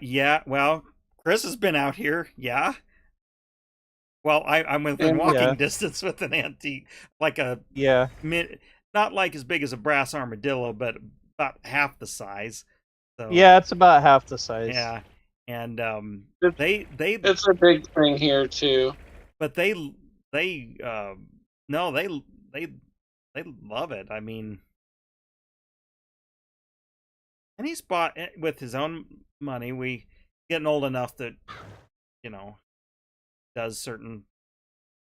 yeah, well, Chris has been out here, yeah. Well, I'm within And Yeah, walking distance with an antique, like a yeah, mid, not like as big as a brass armadillo, but about half the size. So yeah. It's about half the size. yeah, and it's, they it's a big thing here too. but they no they they love it. I mean, and he's bought it with his own money. We getting old enough that you know does certain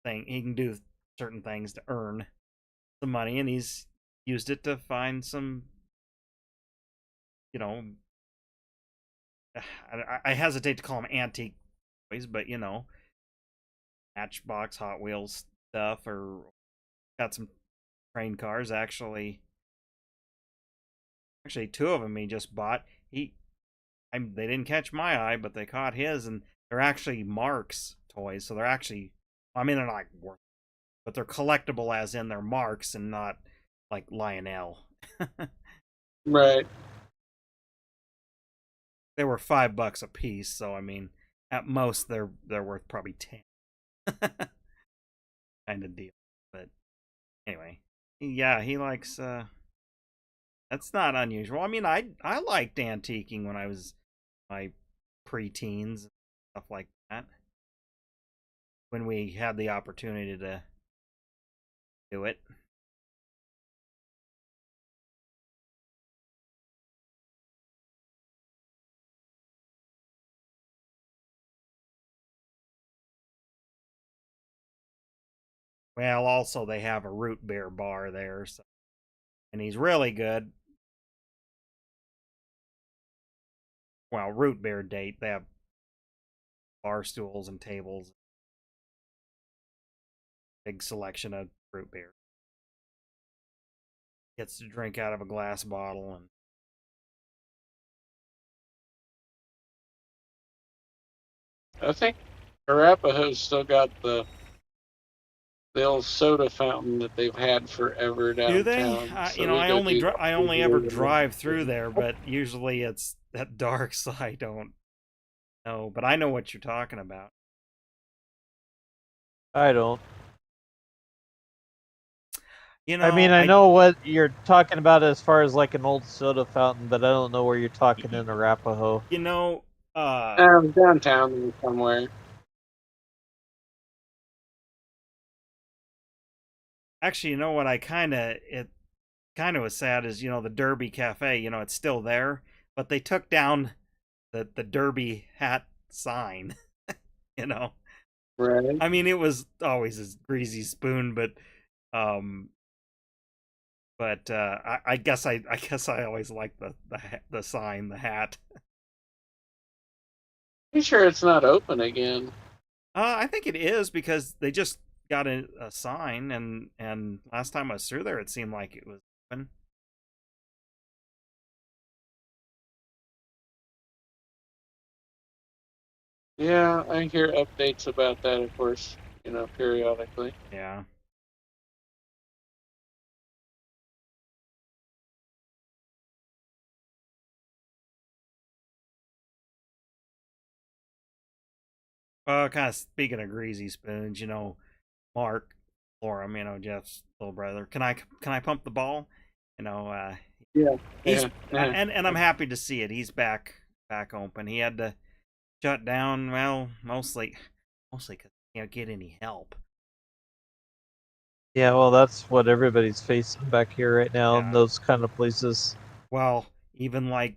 thing. He can do certain things to earn some money, and he's used it to find some you know I hesitate to call them antique toys, but Matchbox, Hot Wheels stuff, or got some train cars. Actually, two of them he just bought. They didn't catch my eye, but they caught his, and they're actually Marks toys. So they're actually, I mean, they're not like worth, but they're collectible as in they're Marks and not like Lionel. Right. They were $5 a piece, so I mean, at most they're worth probably 10. Kind of deal. But anyway, yeah, he likes. That's not unusual. I mean, I liked antiquing when I was my preteens and stuff like that. When we had the opportunity to do it. Well, also they have a root beer bar there, so, and he's really good. Well, root beer date. They have bar stools and tables, big selection of root beer. Gets to drink out of a glass bottle, and I think Arapahoe's still got the old soda fountain that they've had forever do they? downtown. You So know, we go do I only ever drive through that. there, but usually it's at dark, so I don't know. But I know what you're talking about. I don't. You I mean, know, I know what you're talking about as far as like an old soda fountain, but I don't know where you're talking in Arapahoe. you know, Downtown somewhere. actually, you know what? It kind of was sad is, you know, the Derby Cafe. You know, it's still there, but they took down the Derby hat sign. You know, Right. I mean, it was always a greasy spoon, um, I guess I guess I always like the sign, the hat. Pretty sure it's not open again. I think it is because they just got a sign, and last time I was through there, it seemed like it was open. Yeah, I hear updates about that, of course, periodically. Yeah. Well, kind of speaking of greasy spoons, you know, Mark Lorem, you know, Jeff's little brother. Can I pump the ball? You know, Yeah, he's yeah. and I'm happy to see it. He's back open. He had to shut down. Well, mostly because he can't get any help. Yeah, well, that's what everybody's facing back here right now in Yeah. those kind of places. Well, even like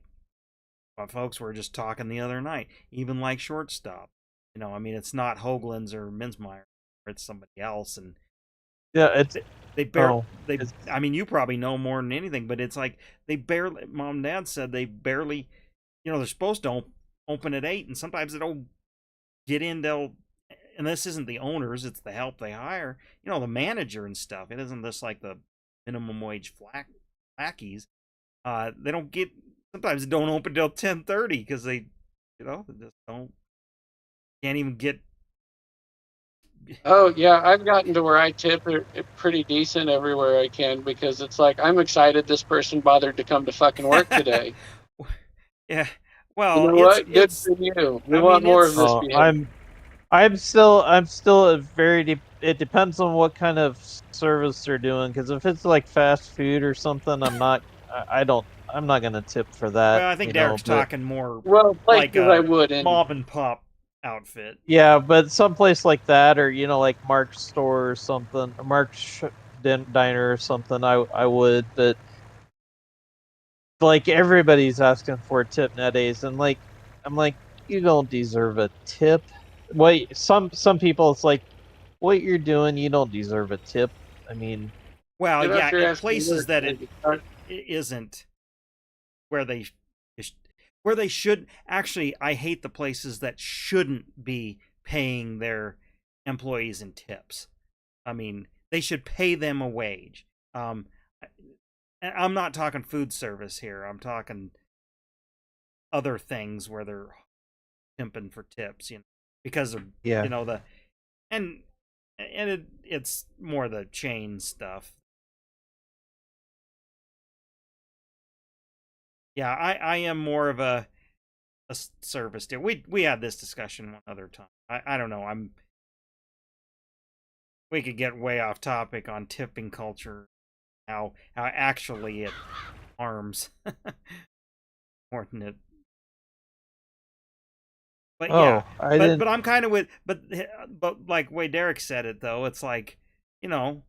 my folks were just talking the other night. Even like shortstop. You know, I mean, it's not Hoagland's or Minsmeyer. It's somebody else, and Yeah, it's they barely oh, they it's I mean, you probably know more than anything, but it's like they barely, mom and dad said they barely, you know, they're supposed to open at 8, and sometimes they don't get in till, and this isn't the owners, it's the help they hire, you know, the manager and stuff. It isn't just like the minimum wage flackies. They don't get, sometimes they don't open till 10:30 because they, you know, they just don't, can't even get. Oh, yeah, I've gotten to where I tip it pretty decent everywhere I can because it's like I'm excited this person bothered to come to fucking work today. Yeah, You well, know what? Good it's for you. We I want mean, more of it's this oh, behavior. I'm still a very it depends on what kind of service they're doing. Because if it's like fast food or something, I'm not gonna tip for that, well, I think you know. Derek's But talking more Well, like places I a would in. mom and pop outfit. yeah, but someplace like that, or you know, like Mark's store or something, or Diner or something, I would. But like everybody's asking for a tip nowadays, and like I'm like, you don't deserve a tip. Wait, some people, it's like what you're doing, you don't deserve a tip. I mean, Well, Get off yeah, your at ass and places work. that Man. Start- it isn't where where they should actually. I hate the places that shouldn't be paying their employees in tips. I mean, they should pay them a wage. Um, I'm not talking food service here. I'm talking other things where they're pimping for tips, you know, because of, yeah. you know, the and it's more the chain stuff. Yeah, I am more of a service deal. We had this discussion one other time. I don't know. We could get way off topic on tipping culture. How actually it harms more than it. But yeah, Oh, I didn't. but I'm kind of with but like way Derek said it though. It's like, you know,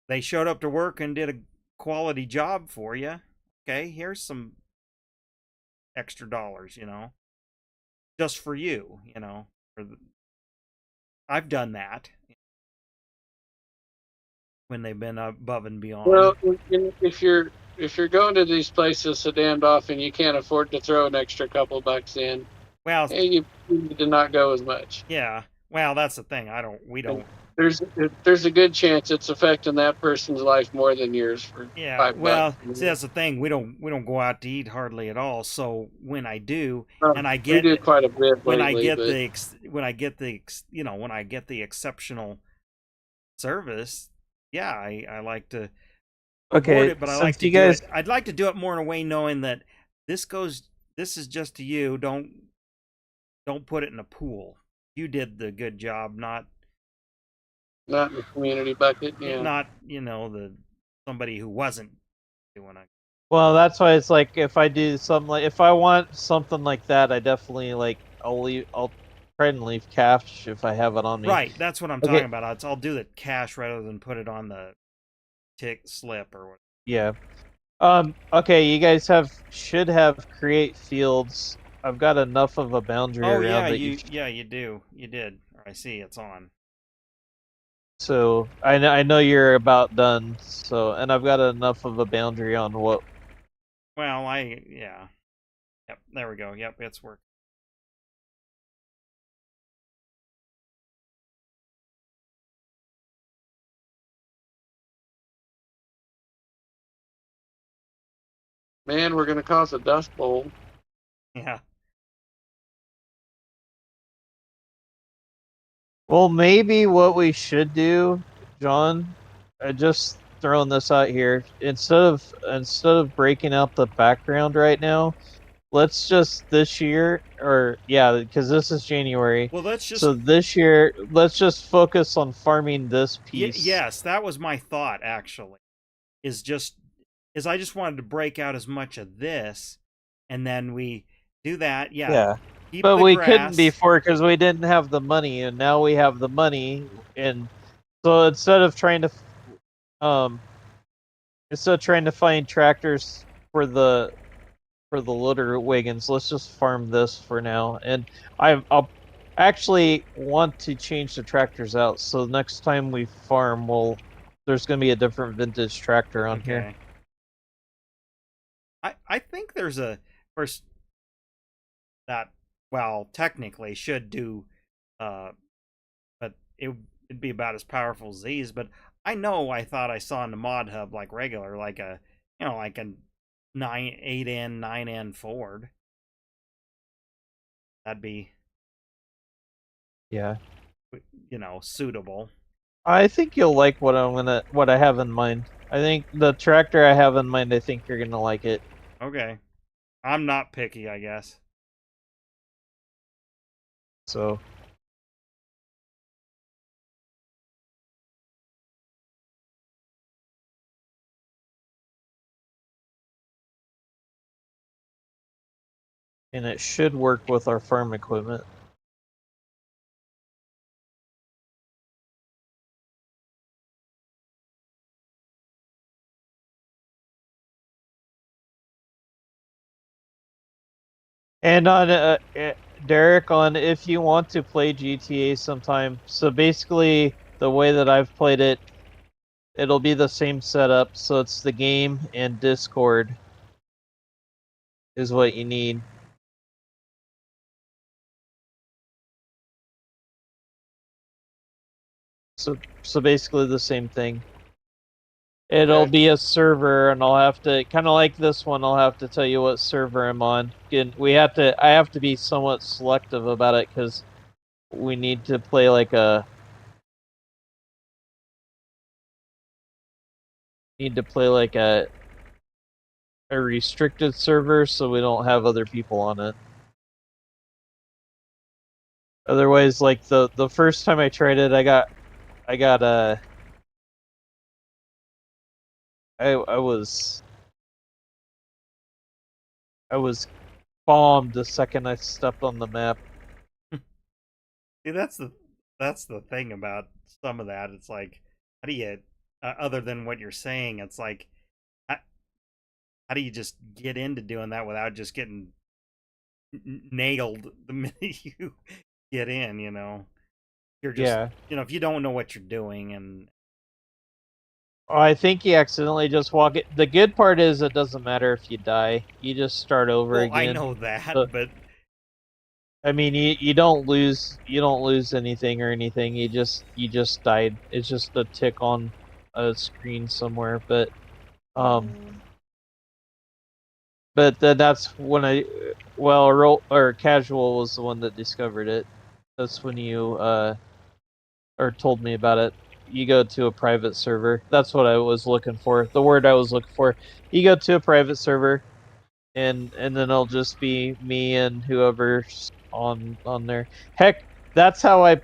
they showed up to work and did a quality job for you. Okay, here's some extra dollars, you know, just for you, you know. I've done that. when they've been above and beyond. Well, if you're going to these places so damned often, you can't afford to throw an extra couple bucks in. Well, And you need to not go as much. yeah. Well, that's the thing. We don't. There's a good chance it's affecting that person's life more than yours for Yeah. $5. Well, see, that's the thing. We don't go out to eat hardly at all. So when I do, and I We get do quite a bit when I lately, get but when I get when I get the exceptional service, yeah, I like to reward Okay, it, but I like since to you do guys, it. I'd like to do it more in a way knowing that this is just to you. Don't put it in a pool. You did the good job, not not in the community bucket. Yeah. not the somebody who wasn't doing it. well, that's why it's like if I do something like if I want something like that, I definitely like I'll try and leave cash if I have it on me. Right, that's what I'm Okay. talking about. I'll do the cash rather than put it on the tick slip or whatever. Yeah. Okay, you guys should have create fields. I've got enough of a boundary Oh around yeah, that you do. You did. I see it's on. so I know you're about done. So and I've got enough of a boundary on what. Well, yeah. Yep, there we go. Yep, it's working. Man, we're gonna cause a dust bowl. Yeah. Well, maybe what we should do, John, just throwing this out here, instead of breaking out the background right now, let's just this year, or yeah, because this is January. Well, let's just So this year, let's just focus on farming this piece. yes, that was my thought actually. Is I just wanted to break out as much of this, and then we do that. Yeah. Yeah. Keep But the we grass. couldn't before because we didn't have the money, and now we have the money, and so instead of trying to find tractors for the loader wagons, let's just farm this for now. And I'll actually want to change the tractors out, so next time we farm, there's going to be a different vintage tractor on here. I think there's a first that well technically should do but it'd be about as powerful as these, but I thought I saw in the mod hub like regular like a like a 8N 9N Ford. That'd be Yeah. Suitable. I think you'll like what I have in mind. I think the tractor I have in mind, I think you're gonna like it. Okay. I'm not picky, I guess. So and it should work with our farm equipment. And on Derek, on if you want to play GTA sometime, so basically the way that I've played it, it'll be the same setup. So it's the game and Discord is what you need. So basically the same thing. It'll Okay. be a server, and I'll have to kind of like this one. I'll have to tell you what server I'm on. Again, I have to be somewhat selective about it because we need to play like a restricted server, so we don't have other people on it. Otherwise, like the first time I tried it, I got I was bombed the second I stepped on the map. See, that's the thing about some of that. It's like, how do you, other than what you're saying, it's like, how do you just get into doing that without just getting nailed the minute you get in? You're just, if you don't know what you're doing, and I think you accidentally just walk it. The good part is it doesn't matter if you die. You just start over Well, again. I know that, So, but I mean, you don't lose anything or anything. You just died. It's just a tick on a screen somewhere. But then that's when or casual was the one that discovered it. That's when you or told me about it. You go to a private server. That's what I was looking for. The word I was looking for. You go to a private server, and then it'll just be me and whoever's on there. Heck, that's how I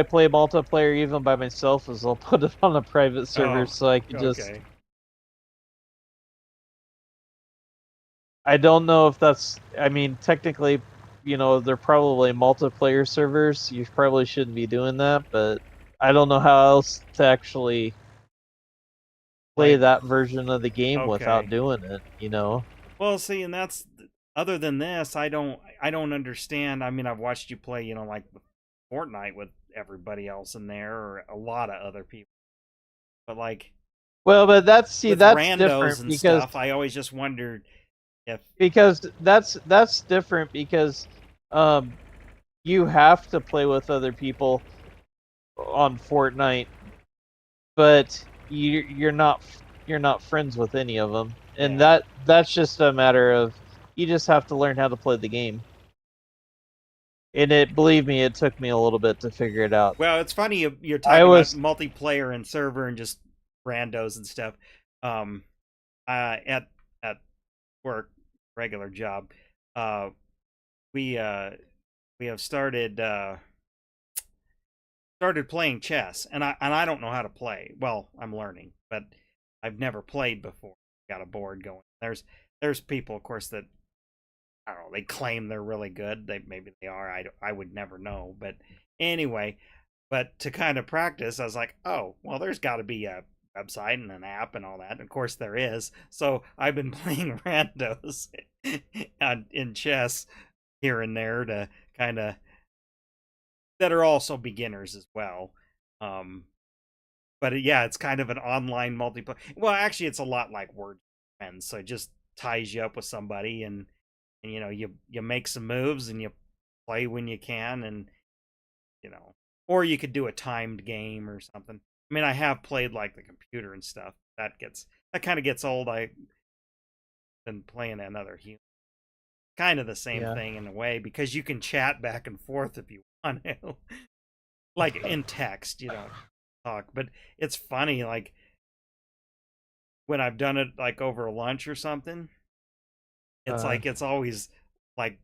play multiplayer even by myself. Is I'll put it on a private server oh, so I can just. okay. I don't know if that's. I mean, technically, they're probably multiplayer servers. You probably shouldn't be doing that, but I don't know how else to actually play Like, that version of the game without okay. doing it. Well, see, and that's other than this, I don't understand. I mean, I've watched you play, like Fortnite with everybody else in there, or a lot of other people. But like Well, but that's with different randos and stuff, I always just wondered if that's different because um you have to play with other people on Fortnite, but you're not friends with any of them, and yeah. that's just a matter of you just have to learn how to play the game. And believe me, it took me a little bit to figure it out. Well, it's funny you're I talking about was multiplayer and server and just randos and stuff. Um, at work, regular job, uh, we have started playing chess, and I don't know how to play. Well, I'm learning, but I've never played before. Got a board going. There's people, of course, that I don't know. They claim they're really good. Maybe they are. I would never know. But anyway, but to kind of practice, I was like, oh, well, there's got to be a website and an app and all that. And of course, there is. So I've been playing randos in chess here and there to kind of that are also beginners as well. Um, but yeah, it's kind of an online multiplayer. Well, actually, it's a lot like Word Friends, so it just ties you up with somebody, and you make some moves and you play when you can, and or you could do a timed game or something. I mean, I have played like the computer and stuff. That kind of gets old. I've been playing another human. Kind of the same yeah. thing in a way because you can chat back and forth if you want to. Like in text, you don't talk. But it's funny, like when I've done it like over lunch or something, it's like it's always like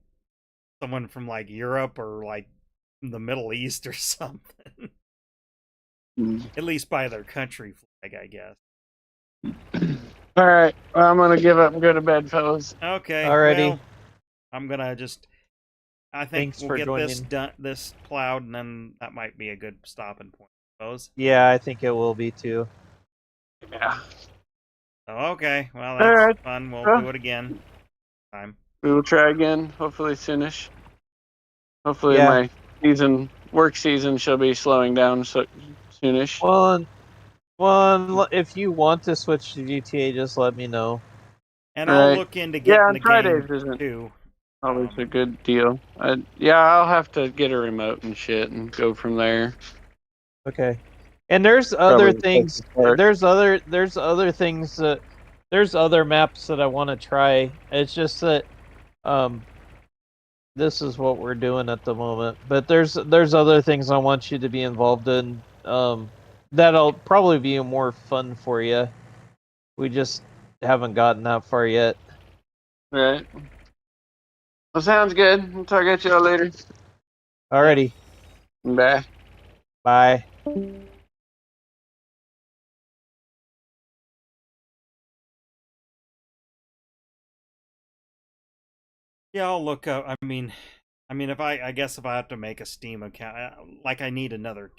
someone from like Europe or like the Middle East or something. At least by their country flag, I guess. All right, well, I'm gonna give up and go to bed, fellas. Okay, Alrighty. well, I'm gonna just. I think Thanks we'll for get this joining. done, this plowed, and then that might be a good stopping point. I suppose. Yeah, I think it will be too. Yeah. Okay, well All that's right. fun. We'll Well, do it again. Time. we will try again. Hopefully soonish. Hopefully Yeah. my work season shall be slowing down soonish. Well, if you want to switch to GTA, just let me know. And All I'll right. look into Yeah, getting on the Fridays game isn't too. always a good deal. Yeah, I'll have to get a remote and shit and go from there. Okay. And there's Probably other the place things. to start. There's other things that there's other maps that I want to try. It's just that this is what we're doing at the moment. But there's other things I want you to be involved in. That'll probably be more fun for you. We just haven't gotten that far yet. All right. Well, sounds good. I'll talk at y'all later. Alrighty. Bye. Bye. Yeah, I'll look up. I mean, if I guess if I have to make a Steam account, like I need another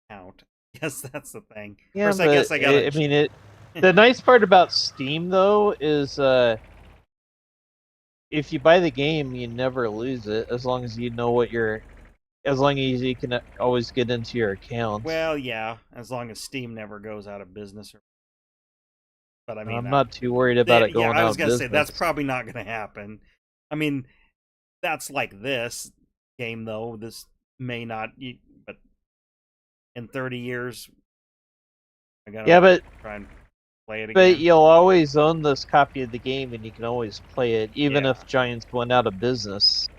account. Yes, that's the thing. Of Yeah, course, I guess but I gotta. I mean it. The nice part about Steam though is if you buy the game, you never lose it as long as you know as long as you can always get into your account. Well, yeah, as long as Steam never goes out of business. But I mean, I'm not too worried about it going I out was of gonna say that's business. probably not gonna happen. I mean, that's like this game though. This may not, but in 30 years, I gotta Yeah, but try and play it but again. you'll always own this copy of the game, and you can always play it, even Yeah. if Giants went out of business.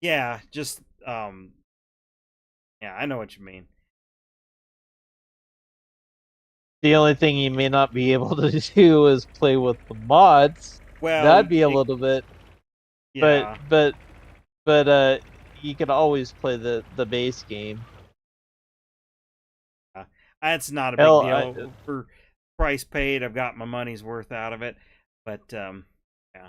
Yeah, just yeah, I know what you mean. The only thing you may not be able to do is play with the mods. Well, That'd be a little bit, but yeah, you can always play the base game. it's not a big Hell, deal for price paid. I've got my money's worth out of it, but yeah.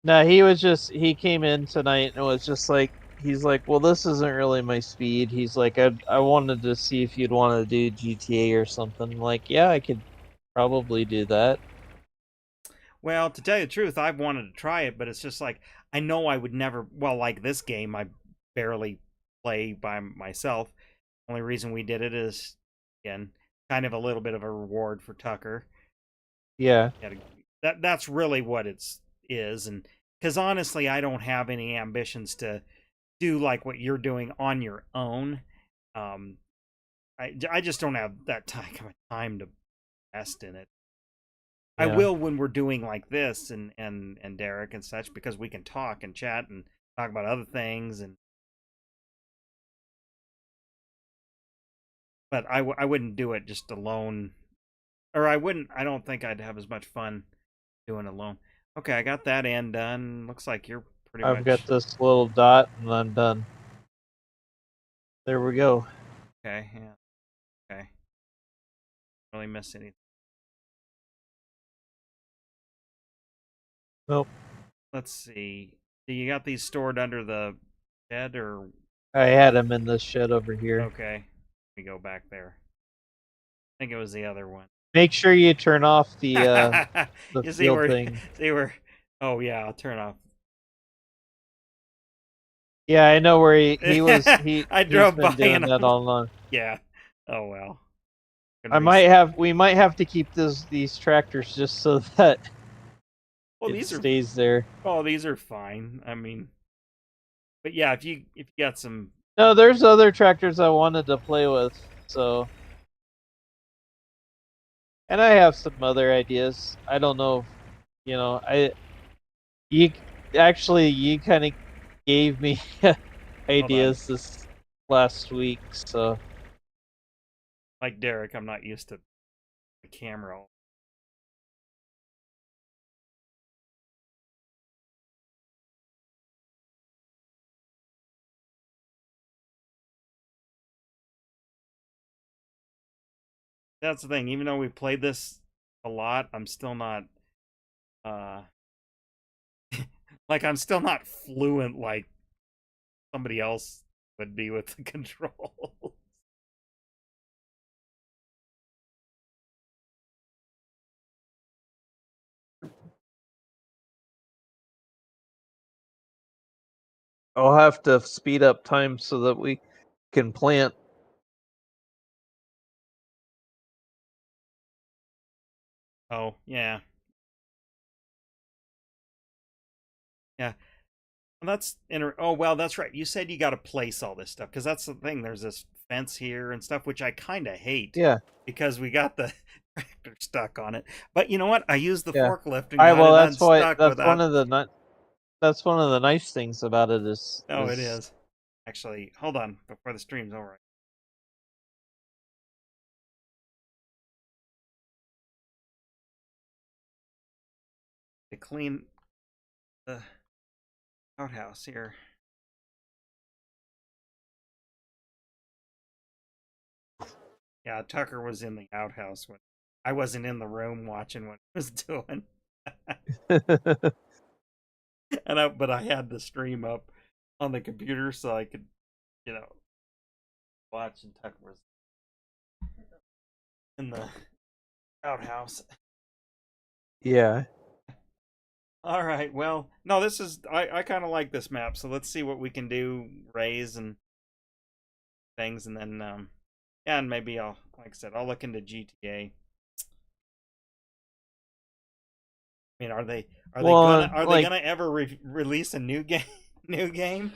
no, he came in tonight and was just like, he's like, well, this isn't really my speed. He's like, I wanted to see if you'd want to do GTA or something. I'm like, yeah, I could probably do that. Well, to tell you the truth, I've wanted to try it, but it's just like I know I would never. Well, like this game, I barely play by myself. Only reason we did it is, again, kind of a little bit of a reward for Tucker. Yeah. That's really what is, and because honestly, I don't have any ambitions to do like what you're doing on your own. Um, I just don't have that time to invest in it. I Yeah. will when we're doing like this and Derek and such, because we can talk and chat and talk about other things, and but I wouldn't do it just alone, or I don't think I'd have as much fun doing it alone. Okay, I got that end done. Looks like you're pretty I've got much this little dot and I'm done. There we go. okay. Yeah, okay. Really miss anything. Nope. Let's see. Do you got these stored under the bed or I had him in this shed over here. okay? Let me go back there. I think it was the other one. Make sure you turn off the You see field where thing. see where oh yeah, I'll turn off. Yeah, I know where he was. I He's drove been by doing and that all along. yeah. Oh well. We might have to keep these tractors just so that Well, it stays there. these are fine. I mean, but yeah, if you got some No, there's other tractors I wanted to play with, so. And I have some other ideas. I don't know, you kind of gave me ideas this last week, so. like Derek, I'm not used to the camera. That's the thing. Even though we played this a lot, I'm still not like I'm still not fluent like somebody else would be with the control. I'll have to speed up time so that we can plant. Oh, yeah. Yeah. Oh, well, that's right. You said you got to place all this stuff because that's the thing. There's this fence here and stuff, which I kind of hate. Yeah. Because we got the tractor stuck on it. But you know what? I used the Yeah. forklift and got Well, it that's why. unstuck That's without. That's one of the nice things about it is. Oh, it is. Actually, hold on before the stream's over. To clean the outhouse here. Yeah, Tucker was in the outhouse when I wasn't in the room watching what he was doing. But I had the stream up on the computer so I could, watch, and Tucker was in the outhouse. Yeah. All right. Well, no, this is I kind of like this map, so let's see what we can do, raise and things, and then yeah, and maybe like I said, I'll look into GTA. I mean, are they Well, they gonna ever release a new game? New game?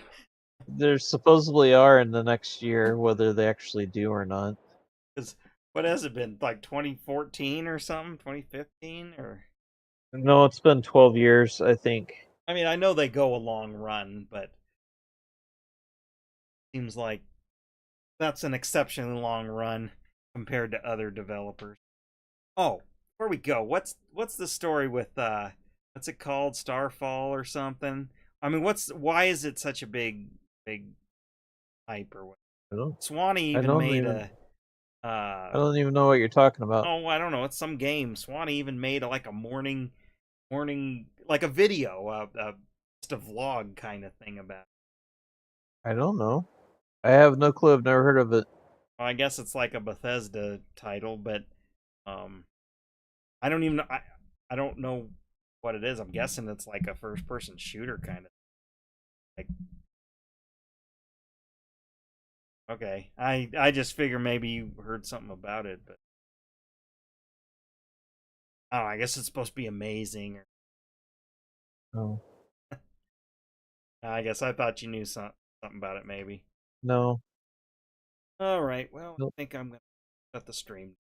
There supposedly are in the next year, whether they actually do or not. Because what has it been, like 2014 or something? 2015 or? No, it's been 12 years, I think. I mean, I know they go a long run, but seems like that's an exceptionally long run compared to other developers. Oh, before we go, what's the story with what's it called, Starfall or something? I mean, why is it such a big hype or what? Swanee I even don't made even. a I don't even know what you're talking about. oh, I don't know, it's some game. Swanee even made like a morning like a video, just a vlog kind of thing about it. I don't know. I have no clue. I've never heard of it. Well, I guess it's like a Bethesda title, but I don't even know. I don't know what it is. I'm guessing it's like a first person shooter kind of like. Okay, I just figure maybe you heard something about it, but I don't know, I guess it's supposed to be amazing. No. I guess I thought you knew something about it, maybe. No. All right, well, I Nope. think I'm gonna shut the stream.